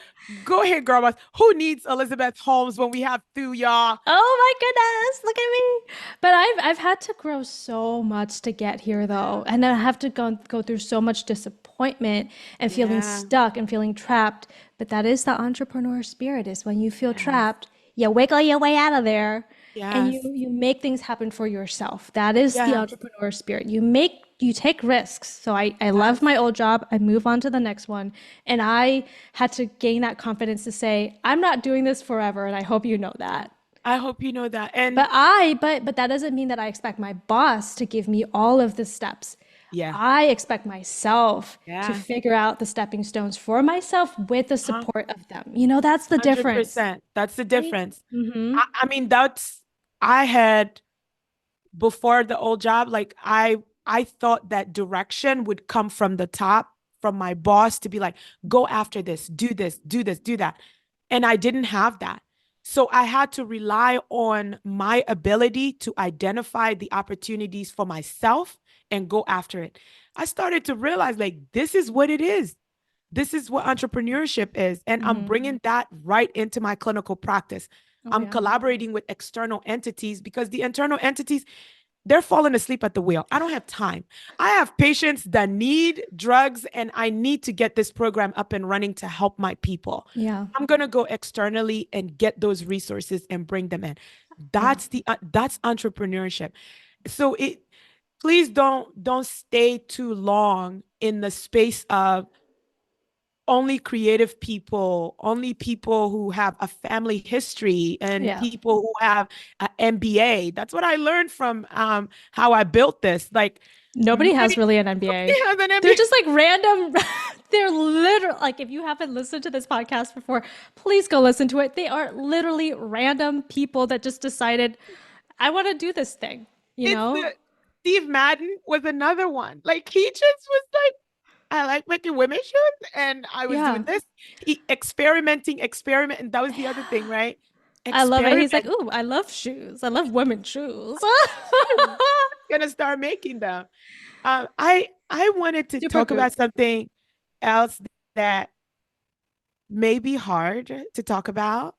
go ahead, girl boss. Who needs Elizabeth Holmes when we have Thu, y'all? Oh my goodness, look at me. But I've had to grow so much to get here though. And I have to go through so much disappointment and feeling Yeah. stuck and feeling trapped. But that is the entrepreneur spirit is when you feel Yes. trapped, you wiggle your way out of there and you Yes. you make things happen for yourself. That is the Yes. entrepreneur spirit. You take risks. So I love Yes. my old job. I move on to the next one. And I had to gain that confidence to say, I'm not doing this forever. And I hope you know that. I hope you know that. And But that doesn't mean that I expect my boss to give me all of the steps. yeah. I expect myself to Yeah. figure out the stepping stones for myself with the Huh? support of them. You know, that's the difference, 100%. That's the right? difference. Mm-hmm. I mean, I had before the old job, like I thought that direction would come from the top, from my boss to be like, go after this, do this, do this, do that. And I didn't have that. So I had to rely on my ability to identify the opportunities for myself and go after it. I started to realize like this is what it is. This is what entrepreneurship is. And I'm Mm-hmm. bringing that right into my clinical practice. Oh I'm yeah. collaborating with external entities because the internal entities, they're falling asleep at the wheel. I don't have time. I have patients that need drugs, and I need to get this program up and running to help my people. Yeah. I'm going to go externally and get those resources and bring them in. Yeah. That's entrepreneurship. So it please don't stay too long in the space of only creative people, only people who have a family history and Yeah. people who have an MBA. That's what I learned from how I built this. Like Nobody has nobody, really an MBA. nobody has an They're MBA. just like random. They're literally like, if you haven't listened to this podcast before, please go listen to it. They are literally random people that just decided, I want to do this thing, you It's know? the Steve Madden was another one. Like he just was like, I like making women's shoes, and I was doing Yeah. this. Experiment, and that was the other thing, right? I love it. He's like, Experiment. ooh, I love shoes. I love women's shoes. Gonna start making them. I wanted to Super talk good. about something else that may be hard to talk about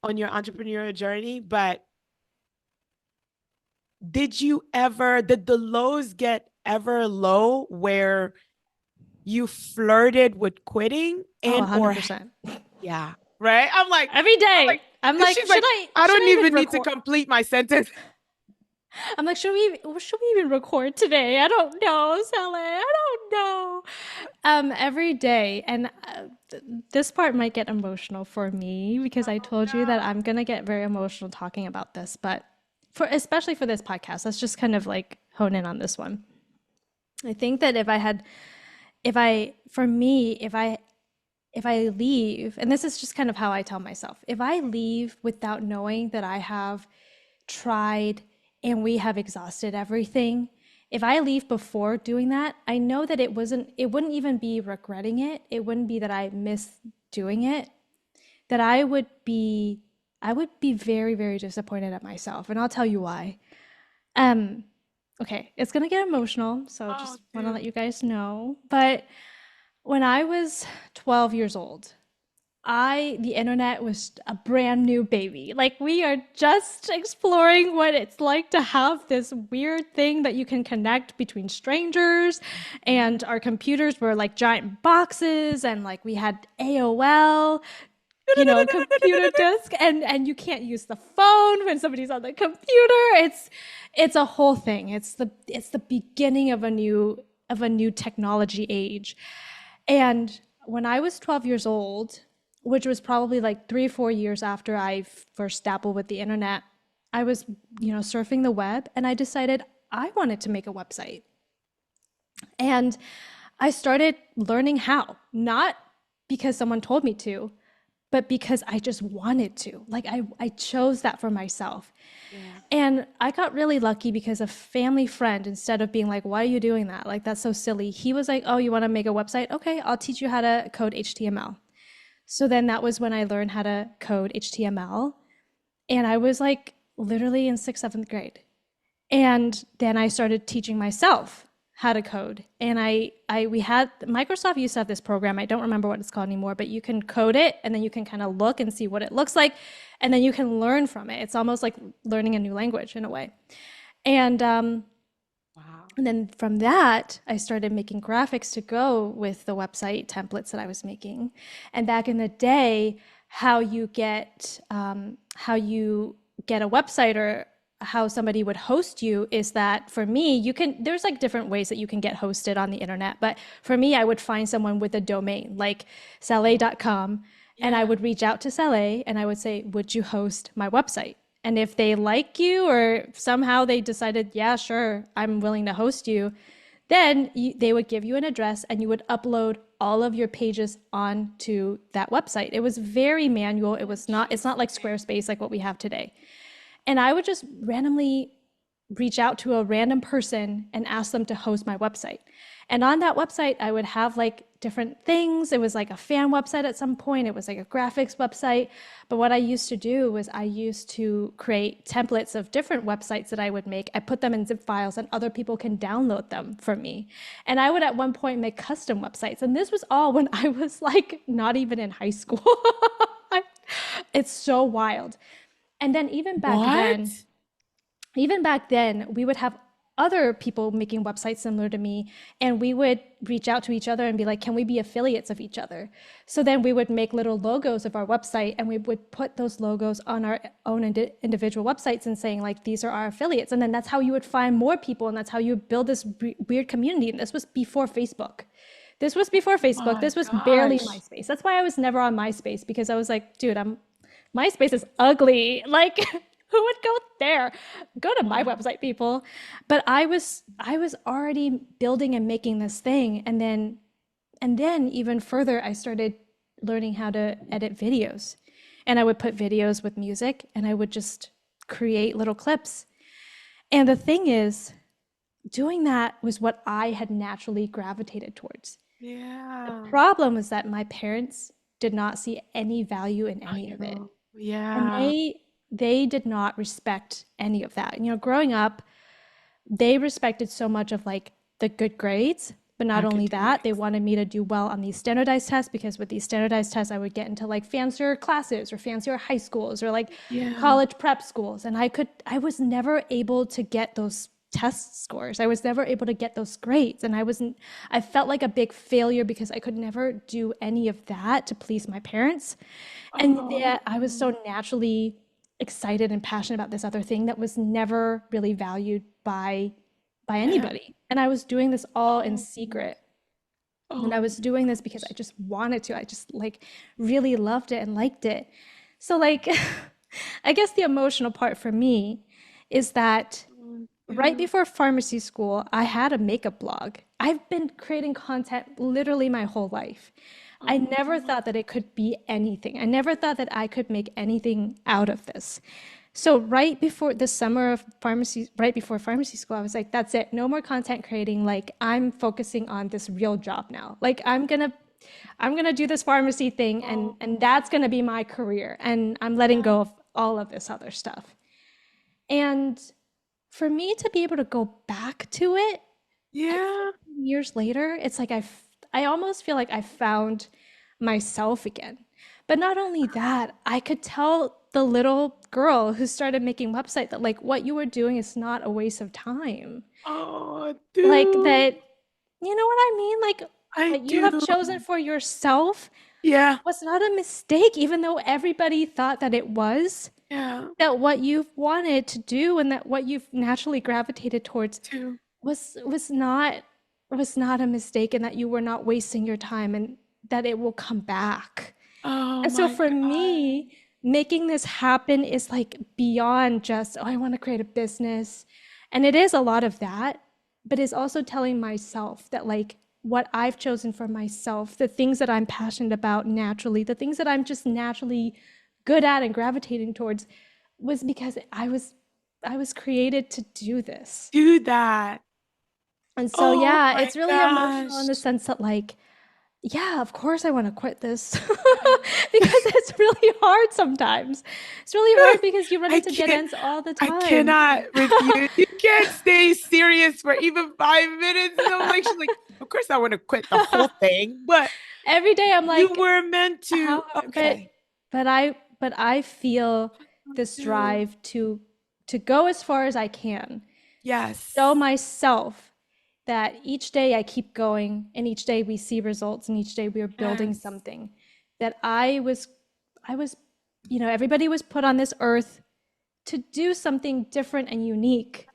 on your entrepreneurial journey, but did the lows get ever low where you flirted with quitting Oh, and or 100%. yeah, right? Every I'm like, day. I'm and like, she's like, I should don't I even even need to record? complete my sentence. I'm like, should we even record today? I don't know, Sally. I don't know. Every day, and this part might get emotional for me because I told you that I'm gonna get very emotional talking about this, but for especially for this podcast, let's just kind of like hone in on this one. I think that if I, for me, if I leave, and this is just kind of how I tell myself, if I leave without knowing that I have tried and we have exhausted everything, if I leave before doing that, I know that it wouldn't even be regretting it. It wouldn't be that I miss doing it, that I would be very, very disappointed at myself. And I'll tell you why. Um, okay, it's gonna get emotional, so Oh, just want to let dude. you guys know. But when I was 12 years old, the internet was a brand new baby. Like we are just exploring what it's like to have this weird thing that you can connect between strangers, and our computers were like giant boxes, and like we had AOL, computer disk, and you can't use the phone when somebody's on the computer. It's a whole thing. It's the beginning of a new technology age. And when I was 12 years old, which was probably like 3 or 4 years after I first dabbled with the internet, I was, surfing the web and I decided I wanted to make a website. And I started learning how, not because someone told me to, but because I just wanted to. Like I chose that for myself. Yeah. And I got really lucky because a family friend, instead of being like, why are you doing that? Like, that's so silly. He was like, oh, you want to make a website? Okay, I'll teach you how to code HTML. So then that was when I learned how to code HTML. And I was like literally in sixth, seventh grade. And then I started teaching myself how to code. And we had Microsoft used to have this program. I don't remember what it's called anymore, but you can code it and then you can kind of look and see what it looks like. And then you can learn from it. It's almost like learning a new language in a way. And, Wow. and then from that, I started making graphics to go with the website templates that I was making. And back in the day, how you get a website or how somebody would host you is that for me, there's like different ways that you can get hosted on the internet. But for me, I would find someone with a domain like saleh.com, and I Yeah. would reach out to Saleh and I would say, would you host my website? And if they like you or somehow they decided, yeah, sure, I'm willing to host you, then they would give you an address and you would upload all of your pages onto that website. It was very manual. It's not like Squarespace like what we have today. And I would just randomly reach out to a random person and ask them to host my website. And on that website, I would have like different things. It was like a fan website at some point. It was like a graphics website. But what I used to do was I used to create templates of different websites that I would make. I put them in zip files and other people can download them from me. And I would at one point make custom websites. And this was all when I was like not even in high school. It's so wild. And then What? even back then, we would have other people making websites similar to me, and we would reach out to each other and be like, can we be affiliates of each other? So then we would make little logos of our website and we would put those logos on our own individual websites and saying like, these are our affiliates. And then that's how you would find more people. And that's how you build this weird community. And this was before Facebook. This was before Facebook. My This was barely gosh. MySpace. That's why I was never on MySpace, because I was like, dude, MySpace is ugly. Like, who would go there? Go to my Wow. website, people. But I was already building and making this thing, and then even further, I started learning how to edit videos, and I would put videos with music, and I would just create little clips. And the thing is, doing that was what I had naturally gravitated towards. The Yeah. problem was that my parents did not see any value in any of it. Value. And Yeah. they did not respect any of that. Growing up, they respected so much of like the good grades, but not only that, they Academics. wanted me to do well on these standardized tests, because with these standardized tests I would get into like fancier classes or fancier high schools or like Yeah. college prep schools, and I was never able to get those test scores. I was never able to get those grades, and I felt like a big failure because I could never do any of that to please my parents. And Oh. yet I was so naturally excited and passionate about this other thing that was never really valued by Yeah. anybody. And I was doing this all in Oh. secret. And Oh I my was doing this because I gosh. just wanted to. I just like really loved it and liked it. So like I guess the emotional part for me is that right Yeah. before pharmacy school, I had a makeup blog. I've been creating content literally my whole life. I never Oh. thought that it could be anything. I never thought that I could make anything out of this. So right before the summer of pharmacy, right before pharmacy school, I was like, that's it. No more content creating. Like I'm focusing on this real job now. Like I'm gonna do this pharmacy thing, and Oh. that's gonna be my career. And I'm letting Yeah. go of all of this other stuff. And for me to be able to go back to it like Yeah. 15 years later, it's like I almost feel like I found myself again. But not only that, I could tell the little girl who started making website that like what you were doing is not a waste of time. Oh, Like dude. that, you know what I mean? Like I what you have do. chosen for yourself Yeah. was not a mistake, even though everybody thought that it was. Yeah. That what you've wanted to do and that what you've naturally gravitated towards Too. was not a mistake, and that you were not wasting your time, and that it will come back. Oh And so my for God. me, making this happen is like beyond just, oh, I want to create a business. And it is a lot of that, but it's also telling myself that like what I've chosen for myself, the things that I'm passionate about naturally, the things that I'm just naturally good at and gravitating towards, was because I was created to do this. Do that. And so Oh yeah, my it's really emotional in gosh. the sense that like Yeah, of course I want to quit this because it's really hard sometimes. It's really hard because you run I into dead can't. ends all the I time. cannot with you. You can't stay serious for even 5 minutes. And I'm like, she's like, of course I want to quit the whole thing, but Every day I'm you like, were meant to. how, Okay. but I feel this Dude. drive to go as far as I can, to show Yes. myself that each day I keep going and each day we see results and each day we are building Yes. something. That I was, everybody was put on this earth to do something different and unique.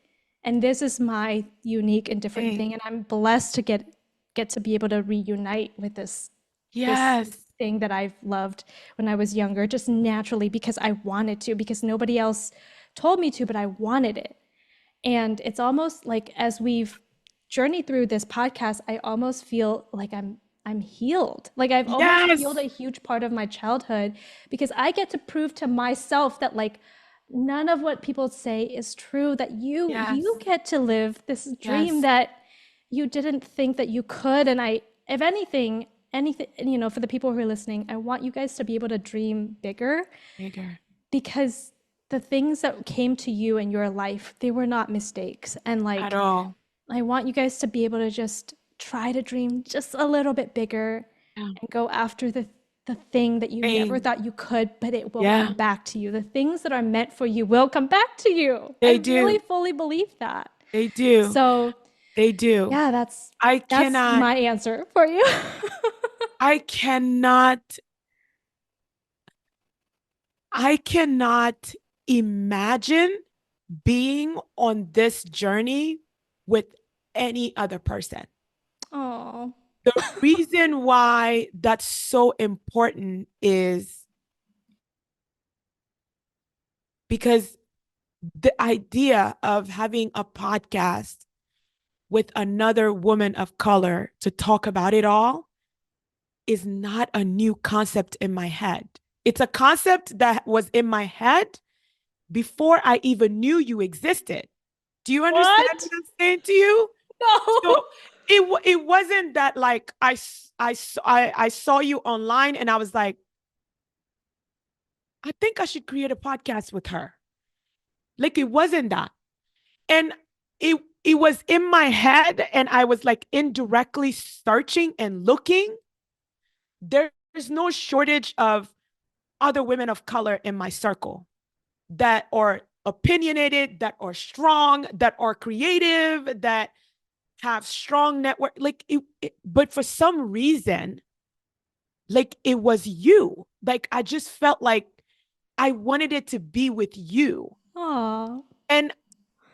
And this is my unique and different Hey. thing. And I'm blessed to get to be able to reunite with this Yes. thing that I've loved when I was younger, just naturally because I wanted to, because nobody else told me to, but I wanted it. And it's almost like as we've journeyed through this podcast, I almost feel like I'm healed. Like I've almost healed a Yes. huge part of my childhood because I get to prove to myself that like none of what people say is true, that you Yes. get to live this dream Yes. that you didn't think that you could. And I, if anything, for the people who are listening, I want you guys to be able to dream bigger Bigger. because the things that came to you in your life, they were not mistakes. And At like, all. I want you guys to be able to just try to dream just a little bit bigger Yeah. and go after the thing that you never Hey. thought you could, but it will come Yeah. back to you. The things that are meant for you will come back to you. I They really do. fully believe that. They do. So, They do. yeah, I that's cannot. my answer for you. I cannot. I cannot imagine being on this journey with any other person. Oh. The reason why that's so important is because the idea of having a podcast with another woman of color to talk about it all is not a new concept in my head. It's a concept that was in my head before I even knew you existed. Do you understand What? what I'm saying to you? No. So it wasn't that like I saw you online and I was like, I think I should create a podcast with her. Like it wasn't that. And it was in my head and I was like indirectly searching and looking. There's no shortage of other women of color in my circle that are opinionated, that are strong, that are creative, that have strong network. Like but for some reason, like it was you. Like I just felt like I wanted it to be with you. Aw. And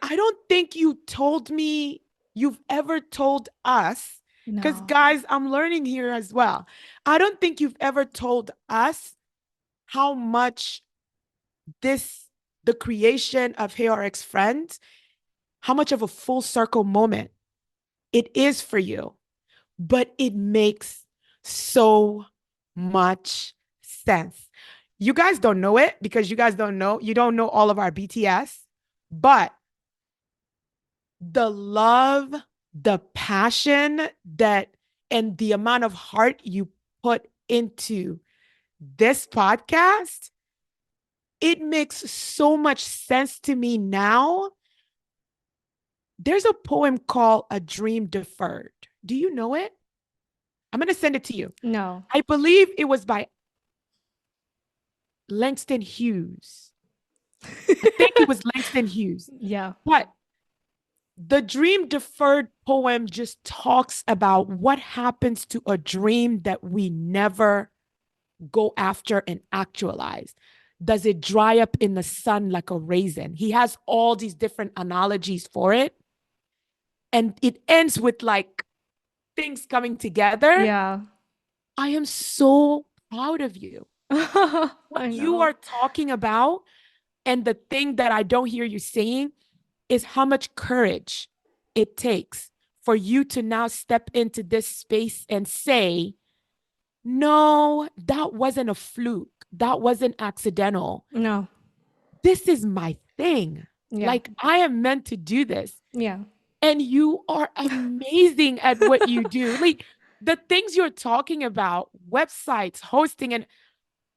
I don't think you told me you've ever told us, because No. guys, I'm learning here as well. I don't think you've ever told us how much this, the creation of Hey RX Friends, how much of a full circle moment it is for you. But it makes so much sense. You guys don't know it because you don't know all of our BTS, but the love, the passion and the amount of heart you put into this podcast, it makes so much sense to me now. There's a poem called A Dream Deferred. Do you know it? I'm going to send it to you. No. I believe it was by Langston Hughes. I think it was Langston Hughes. Yeah. But the dream deferred poem just talks about what happens to a dream that we never go after and actualize. Does it dry up in the sun like a raisin? He has all these different analogies for it. And it ends with like things coming together. Yeah. I am so proud of you. What I you know. are talking about, and the thing that I don't hear you saying, is how much courage it takes for you to now step into this space and say, no, that wasn't a fluke. That wasn't accidental. No. This is my thing. Yeah. Like, I am meant to do this. Yeah. And you are amazing at what you do. Like, the things you're talking about, websites, hosting, and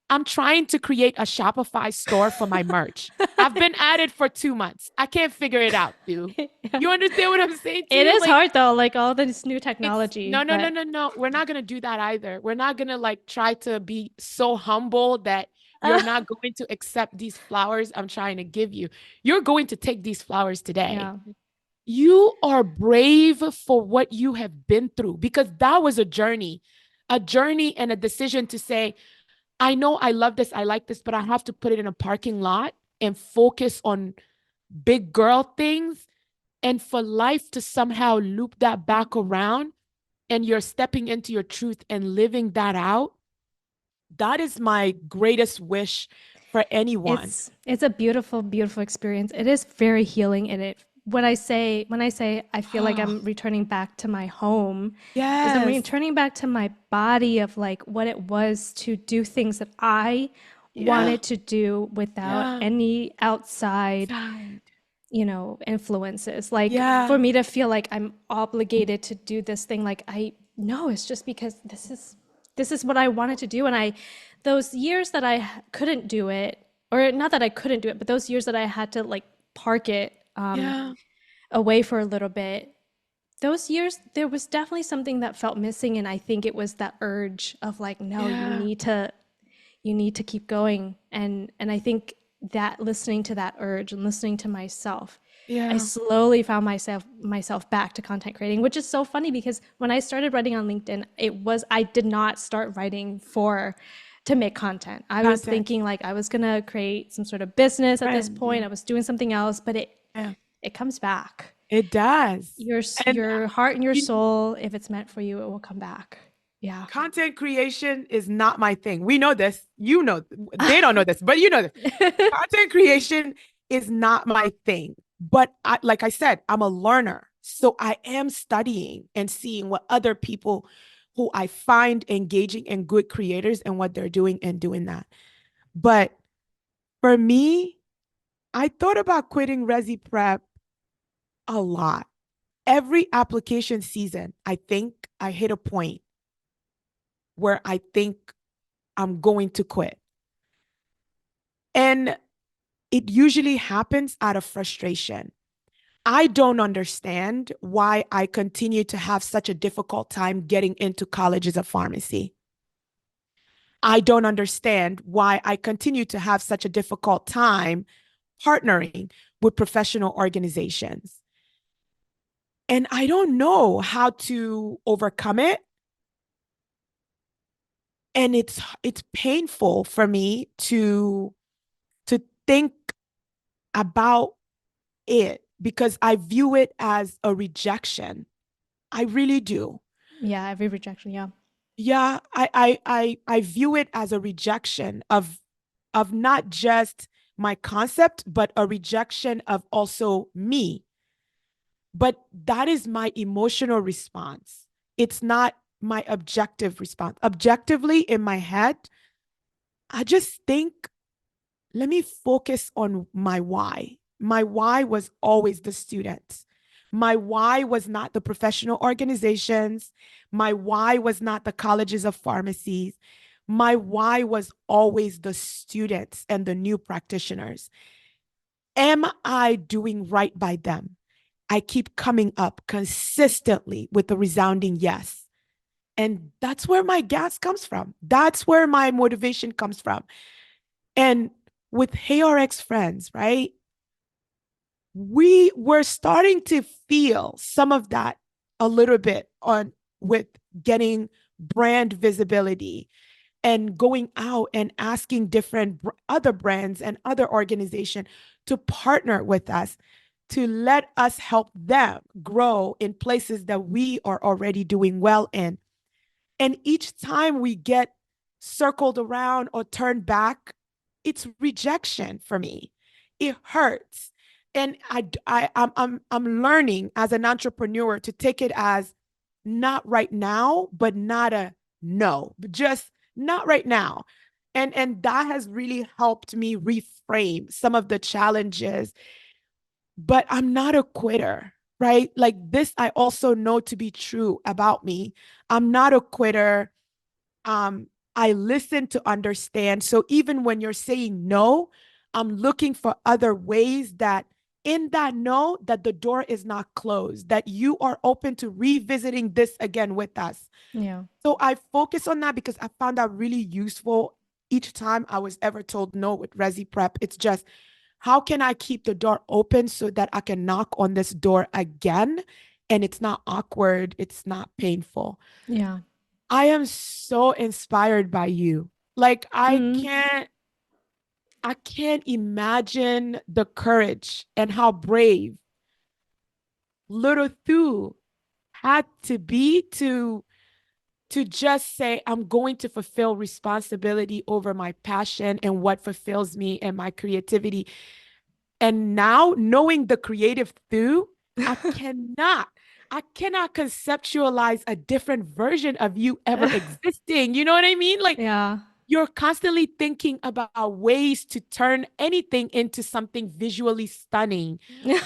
I'm trying to create a Shopify store for my merch. I've been at it for 2 months. I can't figure it out, dude. Yeah. You understand what I'm saying to It you? is Like, hard though, like all this new it's technology, no, no, no, but no, no. We're not gonna do that either. We're not gonna like try to be so humble that you're not going to accept these flowers I'm trying to give you. You're going to take these flowers today. yeah. You are brave for what you have been through because that was a journey and a decision to say, I know I love this, I like this, but I have to put it in a parking lot and focus on big girl things. And for life to somehow loop that back around and you're stepping into your truth and living that out, that is my greatest wish for anyone. It's a beautiful, beautiful experience. It is very healing in it. When I say I feel like Oh, I'm returning back to my home, is I'm yes. returning back to my body of like what it was to do things that I Yeah. wanted to do without Yeah. any outside, Side. influences. Like for Yeah. me to feel like I'm obligated to do this thing, like I no, it's just because this is what I wanted to do. And those years that I couldn't do it, or not that I couldn't do it, but those years that I had to like park it Yeah. away for a little bit, those years, there was definitely something that felt missing. And I think it was that urge of like, no, Yeah. you need to keep going. And I think that listening to that urge and listening to myself, I Yeah. slowly found myself back to content creating, which is so funny because when I started writing on LinkedIn, I did not start writing for to make content. I was Content. thinking like I was gonna create some sort of business at this Friend. point. Yeah. I was doing something else, but Yeah. it comes back. It does. And Your heart and your you, soul, if it's meant for you, it will come back. Yeah. content creation is not my thing. We know this. You know, they don't know this, but you know this. Content creation is not my thing. But like I said, I'm a learner. So I am studying and seeing what other people who I find engaging and good creators and what they're doing and doing that. But for me, I thought about quitting Resi Prep a lot. Every application season, I think I hit a point where I think I'm going to quit. And it usually happens out of frustration. I don't understand why I continue to have such a difficult time getting into colleges of pharmacy. I don't understand why I continue to have such a difficult time partnering with professional organizations. And I don't know how to overcome it. And it's painful for me to think about it because I view it as a rejection. I really do. Yeah, every rejection, yeah. Yeah, I view it as a rejection of not just my concept, but a rejection of also me. But that is my emotional response. It's not my objective response. Objectively in my head, I just think, let me focus on my why. My why was always the students. My why was not the professional organizations. My why was not the colleges of pharmacies. My why was always the students and the new practitioners. Am I doing right by them? I keep coming up consistently with a resounding yes. And that's where my gas comes from. That's where my motivation comes from. And with HeyRx friends, right? We were starting to feel some of that a little bit on with getting brand visibility and going out and asking different other brands and other organizations to partner with us to let us help them grow in places that we are already doing well in. And each time we get circled around or turned back, it's rejection for me. It hurts. And I'm learning as an entrepreneur to take it as not right now, but not a no, but just not right now. And that has really helped me reframe some of the challenges. But I'm not a quitter. right? Like this, I also know to be true about me. I'm not a quitter. Um, I listen to understand. So even when you're saying no, I'm looking for other ways that in that no, that the door is not closed, that you are open to revisiting this again with us. Yeah. So I focus on that because I found that really useful each time I was ever told no with Resi Prep. It's just, how can I keep the door open so that I can knock on this door again and it's not awkward, it's not painful. Yeah. I am so inspired by you. Like Mm. I can't imagine the courage and how brave little Thu had to be to just say, I'm going to fulfill responsibility over my passion and what fulfills me and my creativity. And now knowing the creative Thu, I cannot, I cannot conceptualize a different version of you ever existing. You know what I mean? Like Yeah. you're constantly thinking about ways to turn anything into something visually stunning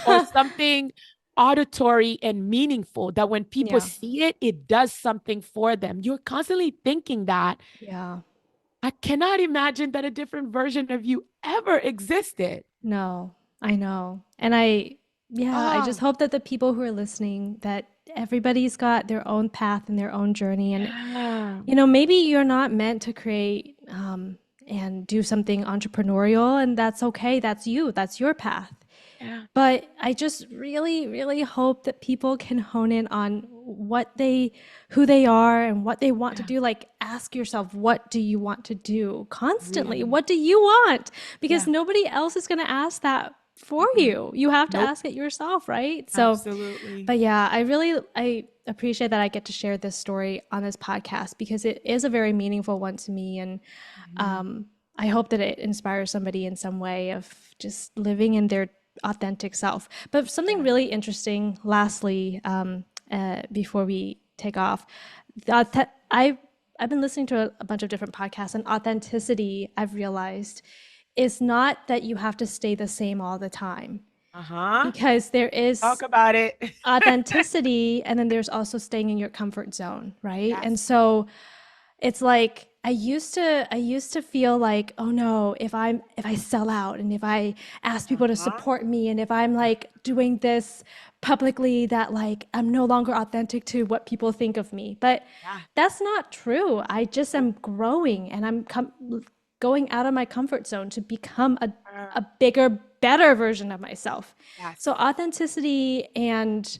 or something auditory and meaningful that when people Yeah. see it, it does something for them. You're constantly thinking that. Yeah. I cannot imagine that a different version of you ever existed. No, I know. And yeah, I just Ah, hope that the people who are listening, that everybody's got their own path and their own journey. And, yeah, maybe you're not meant to create and do something entrepreneurial, and that's okay. That's you, that's your path. yeah, But I just really, really hope that people can hone in on who they are and what they want to yeah, do. Like, ask yourself, what do you want to do constantly? really. What do you want? Because Yeah. nobody else is going to ask that for Mm-mm. you. You have to Nope. ask it yourself, right? So, Absolutely. but yeah, I appreciate that I get to share this story on this podcast because it is a very meaningful one to me. And Mhm. um, I hope that it inspires somebody in some way of just living in their authentic self. But something Yeah. really interesting, lastly, before we take off, I've been listening to a bunch of different podcasts, and authenticity, I've realized, is not that you have to stay the same all the time, Uh-huh. because there Talk is about it. authenticity and then there's also staying in your comfort zone, right? And Yes. so it's like I used to feel like, oh no, if I sell out and if I ask people to Uh-huh. support me and if I'm like doing this publicly, that like I'm no longer authentic to what people think of me. But Yeah. that's not true. I just Nope. am growing and going out of my comfort zone to become a Uh, a bigger, better version of myself. yes. So authenticity and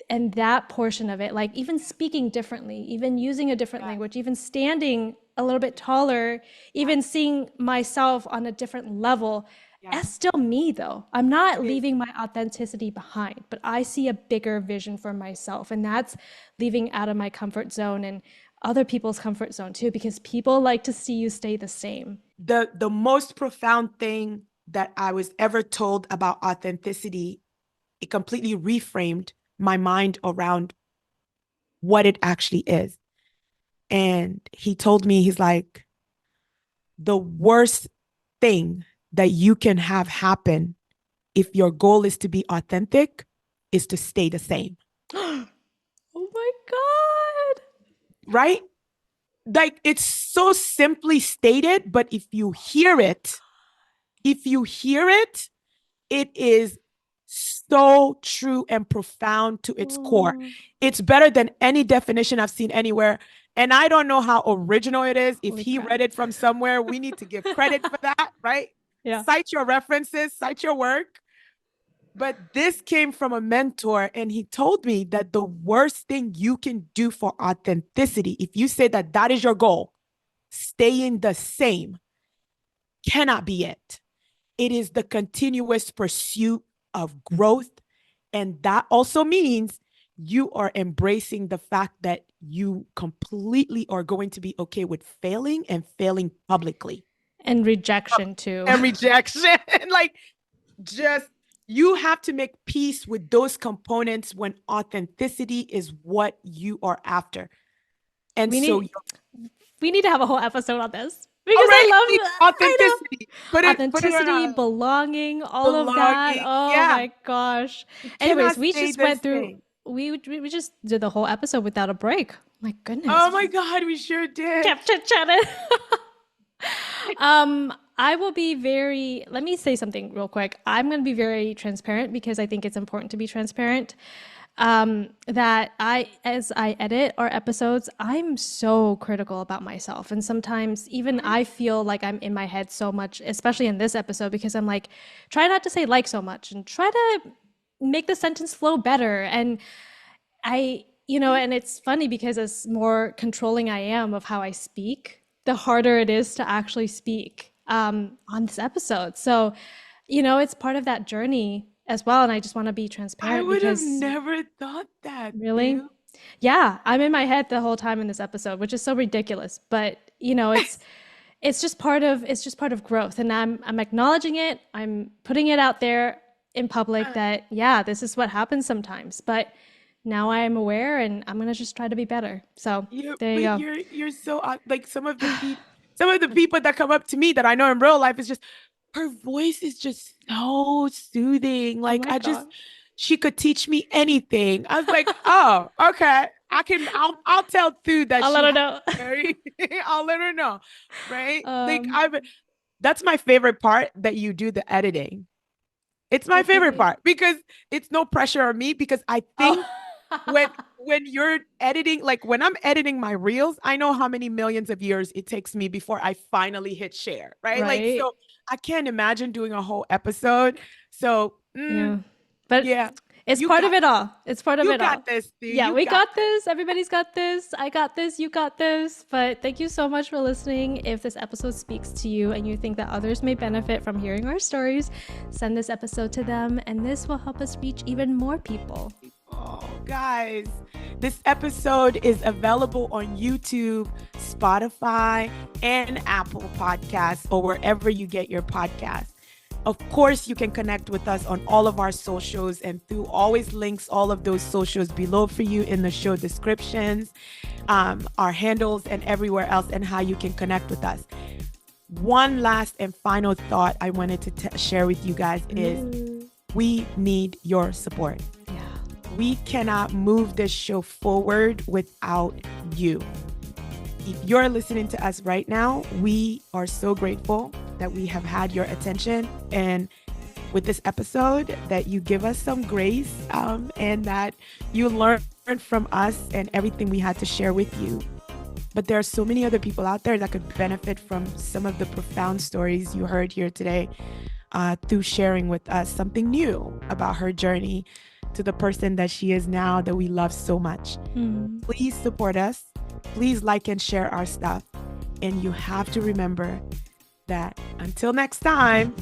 that portion of it, like even speaking differently, even using a different Yes. language, even standing a little bit taller, Yes. even seeing myself on a different level, Yes. that's still me though. I'm not It is. leaving my authenticity behind, but I see a bigger vision for myself. And that's leaving out of my comfort zone and other people's comfort zone too, because people like to see you stay the same. The most profound thing that I was ever told about authenticity, it completely reframed my mind around what it actually is. And he told me, he's like, the worst thing that you can have happen if your goal is to be authentic is to stay the same, Oh my God. right? Like it's so simply stated, but if you hear it, it is so true and profound to its core. Oh, It's better than any definition I've seen anywhere. And I don't know how original it is. If holy he crap. read it from somewhere, we need to give credit for that, right? Yeah. Cite your references, cite your work. But this came from a mentor, and he told me that the worst thing you can do for authenticity, if you say that that is your goal, staying the same cannot be it. It is the continuous pursuit of growth. And that also means you are embracing the fact that you completely are going to be okay with failing and failing publicly And rejection too. and rejection. Like, just you have to make peace with those components when authenticity is what you are after. And We so, need we need to have a whole episode on this. Because I love, I know. authenticity. Put it Authenticity, on belonging, all of that. belonging. Oh Yeah, my gosh. it cannot Anyways, we stay just the went through, same. we just did the whole episode without a break. My goodness. Oh my God, we sure did. Kept chit-chatting. I will be very, let me say something real quick. I'm going to be very transparent because I think it's important to be transparent. That as I edit our episodes, I'm so critical about myself. And sometimes even I feel like I'm in my head so much, especially in this episode, because I'm like, try not to say like so much and try to make the sentence flow better. And and it's funny because as more controlling I am of how I speak, the harder it is to actually speak on this episode. So, it's part of that journey as well. And I just want to be I transparent would have because never thought that, really, Sue. yeah, I'm in my head the whole time in this episode, which is so ridiculous. But it's just part of growth, and I'm acknowledging it. I'm putting it out there in public that yeah, this is what happens sometimes. But now I am aware, and I'm gonna just try to be better. So there you But go. you're so like some of the people that come up to me that I know in real life is just her voice is just so soothing. Oh Like my gosh. she could teach me anything. I was like, oh, okay. I'll tell Sue that I'll let she her has know. very I'll let her know. Right? Like um, that's my favorite part that you do the editing. It's my favorite okay. part because it's no pressure on me because I Oh, think when you're editing, like when I'm editing my reels, I know how many millions of years it takes me before I finally hit share, right? Like, right. so I can't imagine doing a whole episode. So, Yeah. But yeah, it's part of it all. It's part of you it got all. this, dude. Yeah, You we got got this. Everybody's got this. I got this. You got this. But thank you so much for listening. If this episode speaks to you and you think that others may benefit from hearing our stories, send this episode to them, and this will help us reach even more people. Oh, guys, this episode is available on YouTube, Spotify, and Apple Podcasts, or wherever you get your podcasts. Of course, you can connect with us on all of our socials, and through always links all of those socials below for you in the show descriptions, our handles, and everywhere else, and how you can connect with us. One last and final thought I wanted to share with you guys is we need your support. We cannot move this show forward without you. If you're listening to us right now, we are so grateful that we have had your attention, and with this episode that you give us some grace and that you learn from us and everything we had to share with you. But there are so many other people out there that could benefit from some of the profound stories you heard here today through sharing with us something new about her journey to the person that she is now that we love so much. Please support us. Please like and share our stuff. And you have to remember that until next time,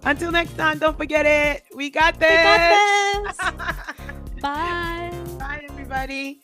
don't forget it. We got this. We got this. Bye. Bye, everybody.